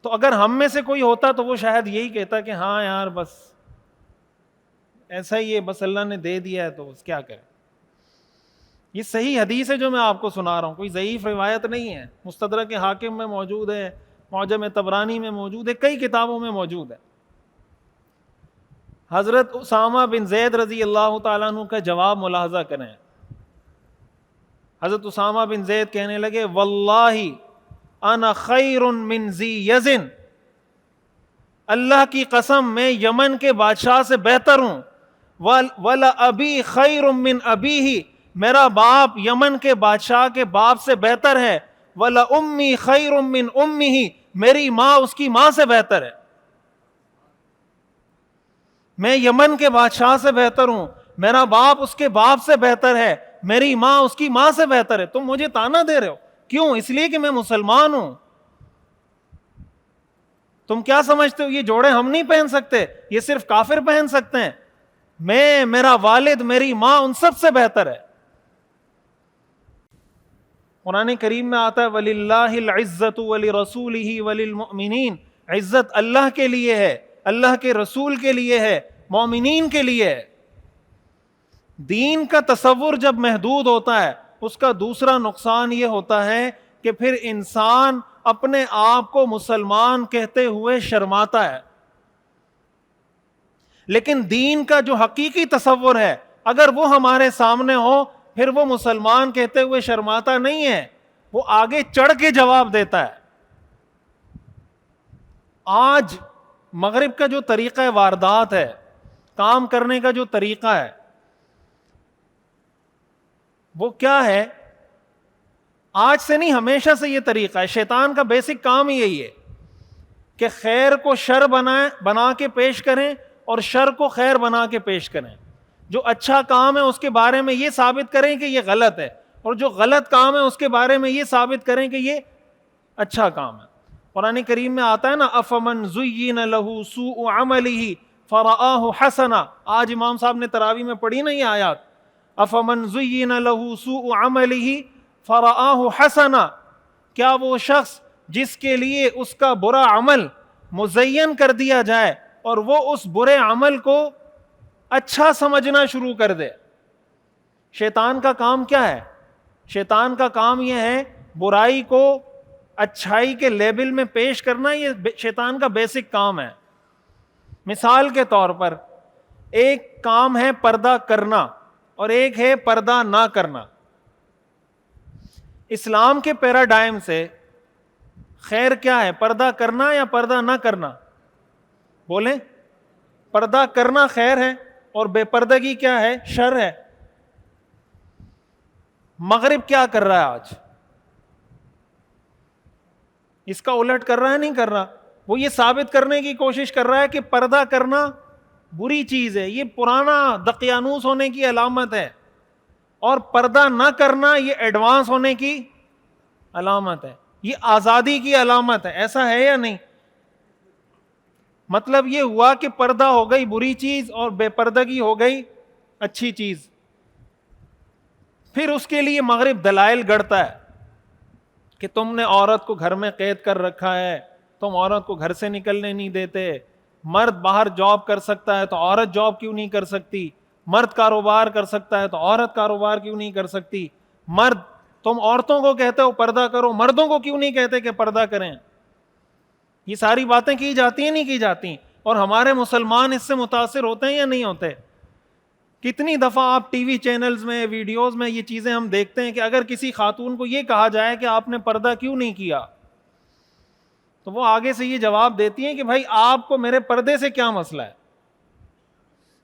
S1: تو اگر ہم میں سے کوئی ہوتا تو وہ شاید یہی کہتا کہ ہاں یار بس ایسا ہی ہے, بس اللہ نے دے دیا ہے تو بس کیا کرے. یہ صحیح حدیث ہے جو میں آپ کو سنا رہا ہوں, کوئی ضعیف روایت نہیں ہے. مستدرک حاکم میں موجود ہے, معجم طبرانی میں موجود ہے, کئی کتابوں میں موجود ہے. حضرت اسامہ بن زید رضی اللہ تعالیٰ عنہ کا جواب ملاحظہ کریں. حضرت اسامہ بن زید کہنے لگے واللہ انا خیر من ذی یزن, اللہ کی قسم میں یمن کے بادشاہ سے بہتر ہوں. وَلَأَبِي خَيْرٌ مِّنْ أَبِيهِ، میرا باپ یمن کے بادشاہ کے باپ سے بہتر ہے. وَلَأُمِّي خَيْرٌ مِّنْ أُمِّهِ، میری ماں اس کی ماں سے بہتر ہے. میں یمن کے بادشاہ سے بہتر ہوں، میرا باپ اس کے باپ سے بہتر ہے، میری ماں اس کی ماں سے بہتر ہے. تم مجھے تانا دے رہے ہو، کیوں؟ اس لیے کہ میں مسلمان ہوں. تم کیا سمجھتے ہو یہ جوڑے ہم نہیں پہن سکتے؟ یہ صرف کافر پہن سکتے ہیں. میں، میرا والد، میری ماں ان سب سے بہتر ہے. قرآن کریم میں آتا ہے وَلِلَّهِ الْعِزَّةُ وَلِرَسُولِهِ وَلِلْمُؤْمِنِينَ، عزت اللہ کے لیے ہے، اللہ کے رسول کے لیے ہے، مومنین کے لیے ہے. دین کا تصور جب محدود ہوتا ہے اس کا دوسرا نقصان یہ ہوتا ہے کہ پھر انسان اپنے آپ کو مسلمان کہتے ہوئے شرماتا ہے. لیکن دین کا جو حقیقی تصور ہے اگر وہ ہمارے سامنے ہو پھر وہ مسلمان کہتے ہوئے شرماتا نہیں ہے، وہ آگے چڑھ کے جواب دیتا ہے. آج مغرب کا جو طریقہ واردات ہے، کام کرنے کا جو طریقہ ہے، وہ کیا ہے؟ آج سے نہیں، ہمیشہ سے یہ طریقہ ہے. شیطان کا بیسک کام ہی یہی ہے کہ خیر کو شر بنا کے پیش کریں اور شر کو خیر بنا کے پیش کریں. جو اچھا کام ہے اس کے بارے میں یہ ثابت کریں کہ یہ غلط ہے، اور جو غلط کام ہے اس کے بارے میں یہ ثابت کریں کہ یہ اچھا کام ہے. قرآن کریم میں آتا ہے نا افمن زین لہ سوء عملہ فرآہ حسنا. آج امام صاحب نے تراویح میں پڑھی نا یہ آیات، افمن زین لہ سوء عملہ فرآہ حسنا. کیا وہ شخص جس کے لیے اس کا برا عمل مزین کر دیا جائے اور وہ اس برے عمل کو اچھا سمجھنا شروع کر دے. شیطان کا کام کیا ہے؟ شیطان کا کام یہ ہے برائی کو اچھائی کے لیبل میں پیش کرنا. یہ شیطان کا بیسک کام ہے. مثال کے طور پر ایک کام ہے پردہ کرنا اور ایک ہے پردہ نہ کرنا. اسلام کے پیراڈائم سے خیر کیا ہے؟ پردہ کرنا یا پردہ نہ کرنا؟ بولیں. پردہ کرنا خیر ہے اور بے پردگی کیا ہے؟ شر ہے. مغرب کیا کر رہا ہے آج؟ اس کا الٹ کر رہا ہے؟ نہیں کر رہا. وہ یہ ثابت کرنے کی کوشش کر رہا ہے کہ پردہ کرنا بری چیز ہے، یہ پرانا دقیانوس ہونے کی علامت ہے، اور پردہ نہ کرنا یہ ایڈوانس ہونے کی علامت ہے، یہ آزادی کی علامت ہے. ایسا ہے یا نہیں؟ مطلب یہ ہوا کہ پردہ ہو گئی بری چیز اور بے پردگی ہو گئی اچھی چیز. پھر اس کے لیے مغرب دلائل گڑتا ہے کہ تم نے عورت کو گھر میں قید کر رکھا ہے، تم عورت کو گھر سے نکلنے نہیں دیتے. مرد باہر جاب کر سکتا ہے تو عورت جاب کیوں نہیں کر سکتی؟ مرد کاروبار کر سکتا ہے تو عورت کاروبار کیوں نہیں کر سکتی؟ تم عورتوں کو کہتے ہو پردہ کرو، مردوں کو کیوں نہیں کہتے کہ پردہ کریں؟ یہ ساری باتیں کی جاتی ہیں نہیں کی جاتی؟ اور ہمارے مسلمان اس سے متاثر ہوتے ہیں یا نہیں ہوتے؟ کتنی دفعہ آپ ٹی وی چینلز میں، ویڈیوز میں یہ چیزیں ہم دیکھتے ہیں کہ اگر کسی خاتون کو یہ کہا جائے کہ آپ نے پردہ کیوں نہیں کیا تو وہ آگے سے یہ جواب دیتی ہیں کہ بھائی آپ کو میرے پردے سے کیا مسئلہ ہے.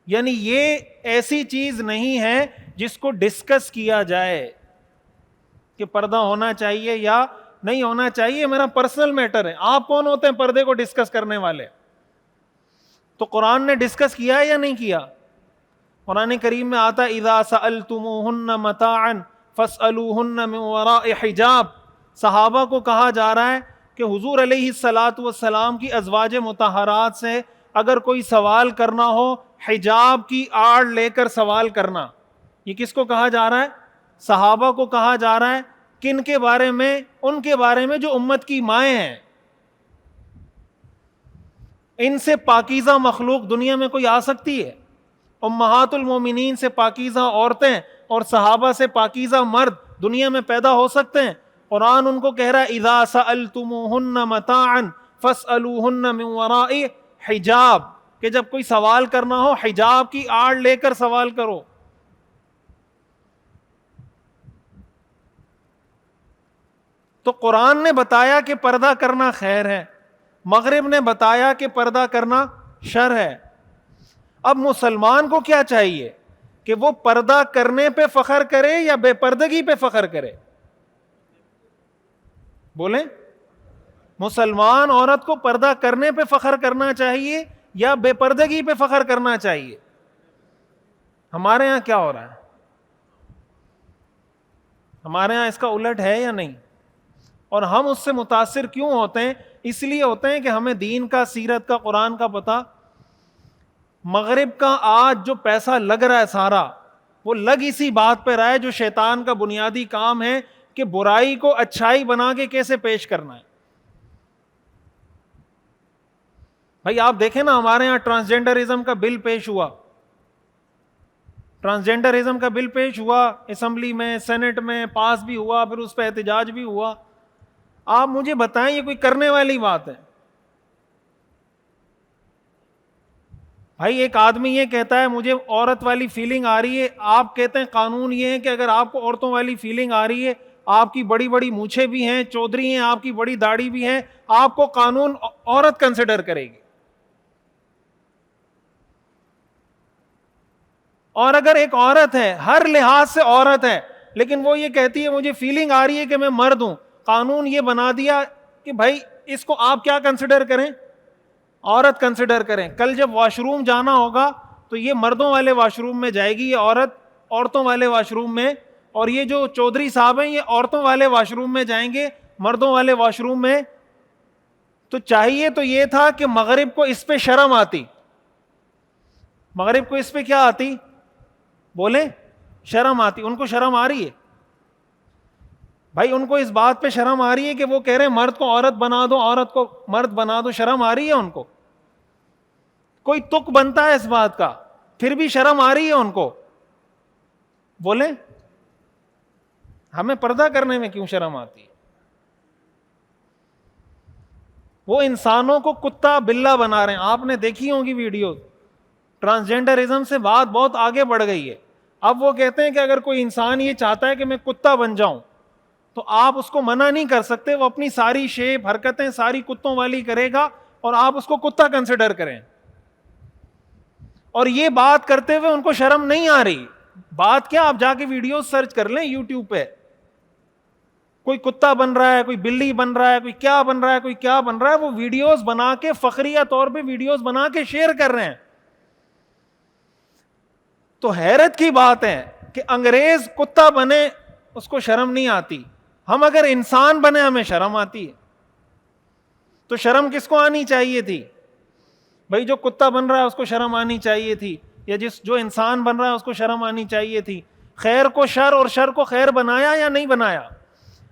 S1: یعنی یہ ایسی چیز نہیں ہے جس کو ڈسکس کیا جائے کہ پردہ ہونا چاہیے یا نہیں ہونا چاہیے، میرا پرسنل میٹر ہے. آپ کون ہوتے ہیں پردے کو ڈسکس کرنے والے؟ تو قرآن نے ڈسکس کیا ہے یا نہیں کیا؟ قرآن کریم میں آتا اذا سألتموہن متاعا فاسألوہن من وراء حجاب. صحابہ کو کہا جا رہا ہے کہ حضور علیہ الصلاۃ والسلام کی ازواج مطہرات سے اگر کوئی سوال کرنا ہو حجاب کی آڑ لے کر سوال کرنا. یہ کس کو کہا جا رہا ہے؟ صحابہ کو کہا جا رہا ہے. کن کے بارے میں؟ ان کے بارے میں جو امت کی مائیں ہیں. ان سے پاکیزہ مخلوق دنیا میں کوئی آ سکتی ہے؟ امہات المومنین سے پاکیزہ عورتیں اور صحابہ سے پاکیزہ مرد دنیا میں پیدا ہو سکتے ہیں؟ قرآن ان کو کہہ رہا ہے اذا سألتموہن متاعا فاسألوہن من وراء حجاب، کہ جب کوئی سوال کرنا ہو حجاب کی آڑ لے کر سوال کرو. تو قرآن نے بتایا کہ پردہ کرنا خیر ہے، مغرب نے بتایا کہ پردہ کرنا شر ہے. اب مسلمان کو کیا چاہیے کہ وہ پردہ کرنے پہ فخر کرے یا بے پردگی پہ فخر کرے؟ بولیں، مسلمان عورت کو پردہ کرنے پہ فخر کرنا چاہیے یا بے پردگی پہ فخر کرنا چاہیے؟ ہمارے یہاں کیا ہو رہا ہے؟ ہمارے یہاں اس کا الٹ ہے یا نہیں؟ اور ہم اس سے متاثر کیوں ہوتے ہیں؟ اس لیے ہوتے ہیں کہ ہمیں دین کا، سیرت کا، قرآن کا پتہ. مغرب کا آج جو پیسہ لگ رہا ہے سارا، وہ لگ اسی بات پہ رہا ہے جو شیطان کا بنیادی کام ہے کہ برائی کو اچھائی بنا کے کیسے پیش کرنا ہے. بھائی آپ دیکھیں نا، ہمارے یہاں ٹرانسجینڈرزم کا بل پیش ہوا، ٹرانسجینڈرزم کا بل پیش ہوا اسمبلی میں، سینٹ میں پاس بھی ہوا، پھر اس پہ احتجاج بھی ہوا. آپ مجھے بتائیں یہ کوئی کرنے والی بات ہے؟ بھائی ایک آدمی یہ کہتا ہے مجھے عورت والی فیلنگ آ رہی ہے، آپ کہتے ہیں قانون یہ ہے کہ اگر آپ کو عورتوں والی فیلنگ آ رہی ہے، آپ کی بڑی بڑی مونچھیں بھی ہیں، چودھری ہیں، آپ کی بڑی داڑھی بھی ہیں، آپ کو قانون عورت کنسیڈر کرے گی. اور اگر ایک عورت ہے، ہر لحاظ سے عورت ہے، لیکن وہ یہ کہتی ہے مجھے فیلنگ آ رہی ہے کہ میں مرد ہوں، قانون یہ بنا دیا کہ بھائی اس کو آپ کیا کنسیڈر کریں؟ عورت کنسیڈر کریں. کل جب واش روم جانا ہوگا تو یہ مردوں والے واش روم میں جائے گی، یہ عورت عورتوں والے واش روم میں، اور یہ جو چودھری صاحب ہیں یہ عورتوں والے واش روم میں جائیں گے، مردوں والے واش روم میں. تو چاہیے تو یہ تھا کہ مغرب کو اس پہ شرم آتی. مغرب کو اس پہ کیا آتی؟ بولیں، شرم آتی. ان کو شرم آ رہی ہے بھائی، ان کو اس بات پہ شرم آ رہی ہے کہ وہ کہہ رہے ہیں مرد کو عورت بنا دو، عورت کو مرد بنا دو. شرم آ رہی ہے ان کو؟ کوئی تک بنتا ہے اس بات کا، پھر بھی شرم آ رہی ہے ان کو؟ بولیں، ہمیں پردہ کرنے میں کیوں شرم آتی ہے؟ وہ انسانوں کو کتا بلا بنا رہے ہیں. آپ نے دیکھی ہوں گی ویڈیو، ٹرانسجینڈرزم سے بات بہت آگے بڑھ گئی ہے. اب وہ کہتے ہیں کہ اگر کوئی انسان یہ چاہتا ہے کہ میں کتا بن جاؤں تو آپ اس کو منع نہیں کر سکتے، وہ اپنی ساری شیپ، حرکتیں ساری کتوں والی کرے گا اور آپ اس کو کتا کنسیڈر کریں. اور یہ بات کرتے ہوئے ان کو شرم نہیں آ رہی. بات کیا، آپ جا کے ویڈیو سرچ کر لیں یوٹیوب پہ، کوئی کتا بن رہا ہے، کوئی بلی بن رہا ہے، کوئی کیا بن رہا ہے، کوئی کیا بن رہا ہے، وہ ویڈیوز بنا کے فخریہ طور پہ ویڈیوز بنا کے شیئر کر رہے ہیں. تو حیرت کی بات ہے کہ انگریز کتا بنے اس کو شرم نہیں آتی، ہم اگر انسان بنے ہمیں شرم آتی ہے. تو شرم کس کو آنی چاہیے تھی؟ بھائی جو کتا بن رہا ہے اس کو شرم آنی چاہیے تھی، یا جو انسان بن رہا ہے اس کو شرم آنی چاہیے تھی. خیر کو شر اور شر کو خیر بنایا یا نہیں بنایا؟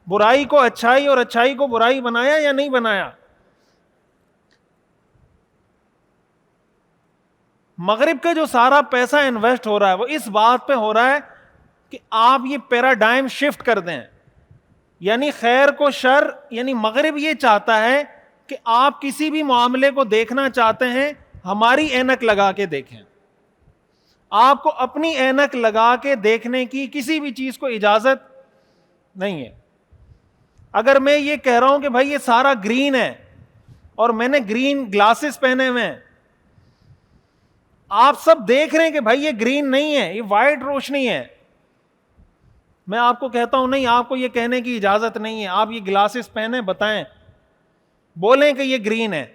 S1: برائی کو اچھائی اور اچھائی کو برائی بنایا یا نہیں بنایا؟ مغرب کا جو سارا پیسہ انویسٹ ہو رہا ہے وہ اس بات پہ ہو رہا ہے کہ آپ یہ پیراڈائم شفٹ کر دیں، یعنی خیر کو شر، یعنی مغرب یہ چاہتا ہے کہ آپ کسی بھی معاملے کو دیکھنا چاہتے ہیں ہماری اینک لگا کے دیکھیں. آپ کو اپنی اینک لگا کے دیکھنے کی کسی بھی چیز کو اجازت نہیں ہے. اگر میں یہ کہہ رہا ہوں کہ بھائی یہ سارا گرین ہے اور میں نے گرین گلاسز پہنے ہوئے ہیں، آپ سب دیکھ رہے ہیں کہ بھائی یہ گرین نہیں ہے، یہ وائٹ روشنی ہے، میں آپ کو کہتا ہوں نہیں، آپ کو یہ کہنے کی اجازت نہیں ہے، آپ یہ گلاسز پہنے بتائیں، بولیں کہ یہ گرین ہے،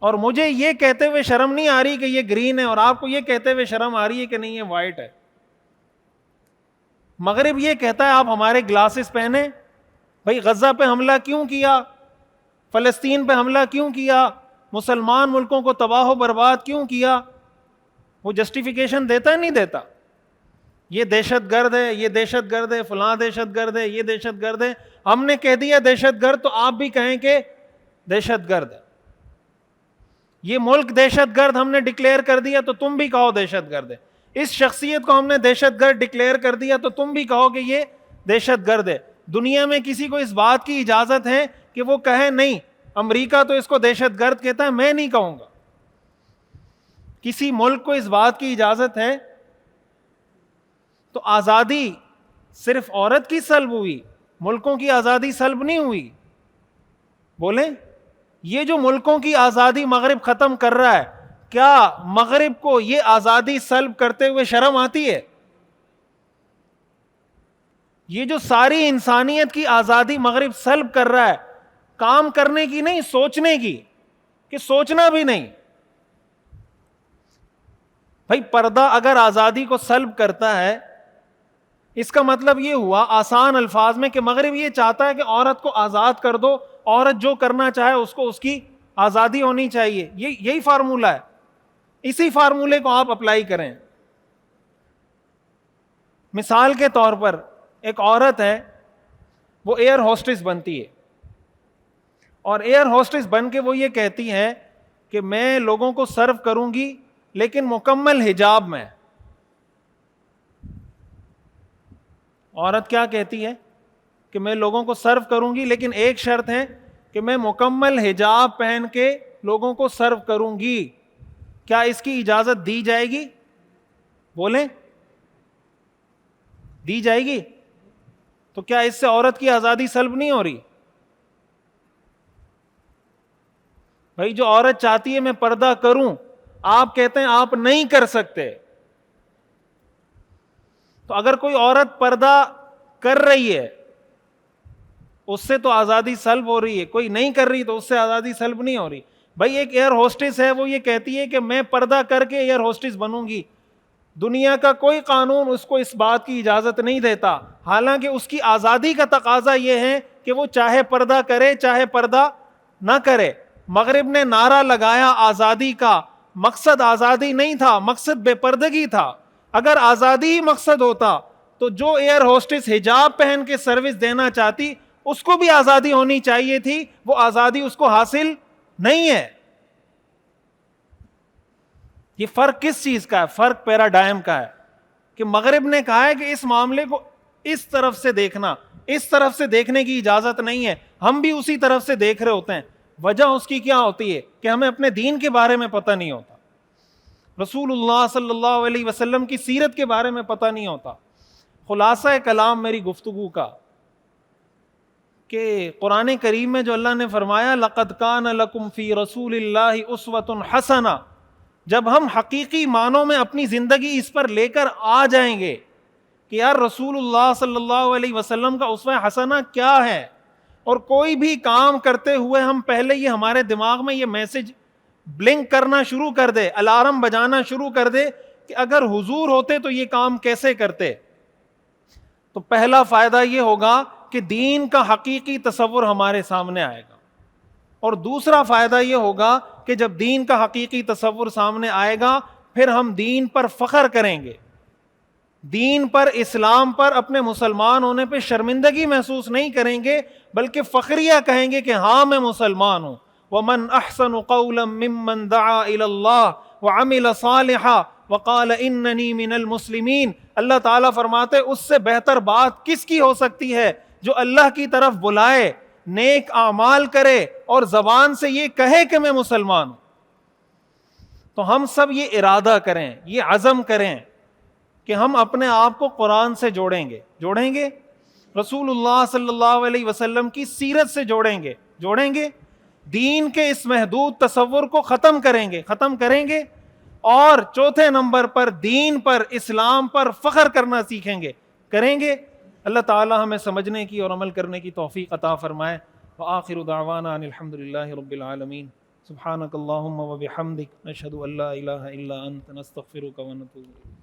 S1: اور مجھے یہ کہتے ہوئے شرم نہیں آ رہی کہ یہ گرین ہے، اور آپ کو یہ کہتے ہوئے شرم آ رہی ہے کہ نہیں یہ وائٹ ہے. مغرب یہ کہتا ہے آپ ہمارے گلاسز پہنے. بھائی غزہ پہ حملہ کیوں کیا؟ فلسطین پہ حملہ کیوں کیا؟ مسلمان ملکوں کو تباہ و برباد کیوں کیا؟ وہ جسٹیفیکیشن دیتا ہے نہیں دیتا؟ یہ دہشت گرد ہے، یہ دہشت گرد ہے، فلاں دہشت گرد ہے، یہ دہشت گرد ہے. ہم نے کہہ دیا دہشت گرد تو آپ بھی کہیں کہ دہشت گرد ہے. یہ ملک دہشت گرد ہم نے ڈکلیئر کر دیا تو تم بھی کہو دہشت گرد ہے. اس شخصیت کو ہم نے دہشت گرد ڈکلیئر کر دیا تو تم بھی کہو کہ یہ دہشت گرد ہے. دنیا میں کسی کو اس بات کی اجازت ہے کہ وہ کہے نہیں امریکہ تو اس کو دہشت گرد کہتا ہے؟ میں نہیں کہوں گا. کسی ملک کو اس بات کی اجازت ہے؟ تو آزادی صرف عورت کی سلب ہوئی، ملکوں کی آزادی سلب نہیں ہوئی. بولیں، یہ جو ملکوں کی آزادی مغرب ختم کر رہا ہے، کیا مغرب کو یہ آزادی سلب کرتے ہوئے شرم آتی ہے؟ یہ جو ساری انسانیت کی آزادی مغرب سلب کر رہا ہے، کام کرنے کی نہیں، سوچنے کی، کہ سوچنا بھی نہیں. بھائی پردہ اگر آزادی کو سلب کرتا ہے، اس کا مطلب یہ ہوا آسان الفاظ میں کہ مغرب یہ چاہتا ہے کہ عورت کو آزاد کر دو، عورت جو کرنا چاہے اس کو اس کی آزادی ہونی چاہیے. یہی فارمولہ ہے. اسی فارمولے کو آپ اپلائی کریں. مثال کے طور پر ایک عورت ہے، وہ ایئر ہوسٹس بنتی ہے، اور ایئر ہوسٹس بن کے وہ یہ کہتی ہے کہ میں لوگوں کو سرو کروں گی لیکن مکمل حجاب میں. عورت کیا کہتی ہے کہ میں لوگوں کو سرو کروں گی لیکن ایک شرط ہے کہ میں مکمل حجاب پہن کے لوگوں کو سرو کروں گی. کیا اس کی اجازت دی جائے گی؟ بولیں، دی جائے گی؟ تو کیا اس سے عورت کی آزادی سلب نہیں ہو رہی؟ بھائی جو عورت چاہتی ہے میں پردہ کروں، آپ کہتے ہیں آپ نہیں کر سکتے. تو اگر کوئی عورت پردہ کر رہی ہے اس سے تو آزادی سلب ہو رہی ہے، کوئی نہیں کر رہی تو اس سے آزادی سلب نہیں ہو رہی. بھائی ایک ایئر ہوسٹس ہے، وہ یہ کہتی ہے کہ میں پردہ کر کے ایئر ہوسٹس بنوں گی. دنیا کا کوئی قانون اس کو اس بات کی اجازت نہیں دیتا، حالانکہ اس کی آزادی کا تقاضا یہ ہے کہ وہ چاہے پردہ کرے چاہے پردہ نہ کرے. مغرب نے نعرہ لگایا آزادی کا، مقصد آزادی نہیں تھا، مقصد بے پردگی تھا. اگر آزادی ہی مقصد ہوتا تو جو ایئر ہوسٹس حجاب پہن کے سروس دینا چاہتی اس کو بھی آزادی ہونی چاہیے تھی. وہ آزادی اس کو حاصل نہیں ہے. یہ فرق کس چیز کا ہے؟ فرق پیراڈائم کا ہے کہ مغرب نے کہا ہے کہ اس معاملے کو اس طرف سے دیکھنا، اس طرف سے دیکھنے کی اجازت نہیں ہے. ہم بھی اسی طرف سے دیکھ رہے ہوتے ہیں. وجہ اس کی کیا ہوتی ہے کہ ہمیں اپنے دین کے بارے میں پتہ نہیں ہوتا، رسول اللہ صلی اللہ علیہ وسلم کی سیرت کے بارے میں پتہ نہیں ہوتا. خلاصہ کلام میری گفتگو کا کہ قرآن کریم میں جو اللہ نے فرمایا لَقَدْ كَانَ لَكُمْ فِي رَسُولِ اللَّهِ أُسْوَةٌ حَسَنَةٌ، جب ہم حقیقی معنوں میں اپنی زندگی اس پر لے کر آ جائیں گے کہ یار رسول اللہ صلی اللہ علیہ وسلم کا اسوہ حسنہ کیا ہے، اور کوئی بھی کام کرتے ہوئے ہم پہلے یہ ہمارے دماغ میں یہ میسج بلنک کرنا شروع کر دے، الارم بجانا شروع کر دے کہ اگر حضور ہوتے تو یہ کام کیسے کرتے. تو پہلا فائدہ یہ ہوگا کہ دین کا حقیقی تصور ہمارے سامنے آئے گا، اور دوسرا فائدہ یہ ہوگا کہ جب دین کا حقیقی تصور سامنے آئے گا پھر ہم دین پر فخر کریں گے، دین پر، اسلام پر، اپنے مسلمان ہونے پہ شرمندگی محسوس نہیں کریں گے بلکہ فخریہ کہیں گے کہ ہاں میں مسلمان ہوں. وَمَنْ أَحْسَنُ قَوْلًا مِّمَّنْ دَعَا إِلَى اللَّهِ وَعَمِلَ صَالِحًا وَقَالَ إِنَّنِي مِنَ الْمُسْلِمِينَ. اللہ تعالیٰ فرماتے اس سے بہتر بات کس کی ہو سکتی ہے جو اللہ کی طرف بلائے، نیک اعمال کرے اور زبان سے یہ کہے کہ میں مسلمان ہوں. تو ہم سب یہ ارادہ کریں، یہ عزم کریں کہ ہم اپنے آپ کو قرآن سے جوڑیں گے، رسول اللہ صلی اللہ علیہ وسلم کی سیرت سے جوڑیں گے، دین کے اس محدود تصور کو ختم کریں گے، اور چوتھے نمبر پر دین پر، اسلام پر فخر کرنا سیکھیں گے، کریں گے. اللہ تعالی ہمیں سمجھنے کی اور عمل کرنے کی توفیق عطا فرمائے. وآخر دعوانا ان الحمد للہ رب العالمین. سبحانک اللہم وبحمدک، نشہد ان لا الہ الا انت، نستغفرک ونتوب الیک.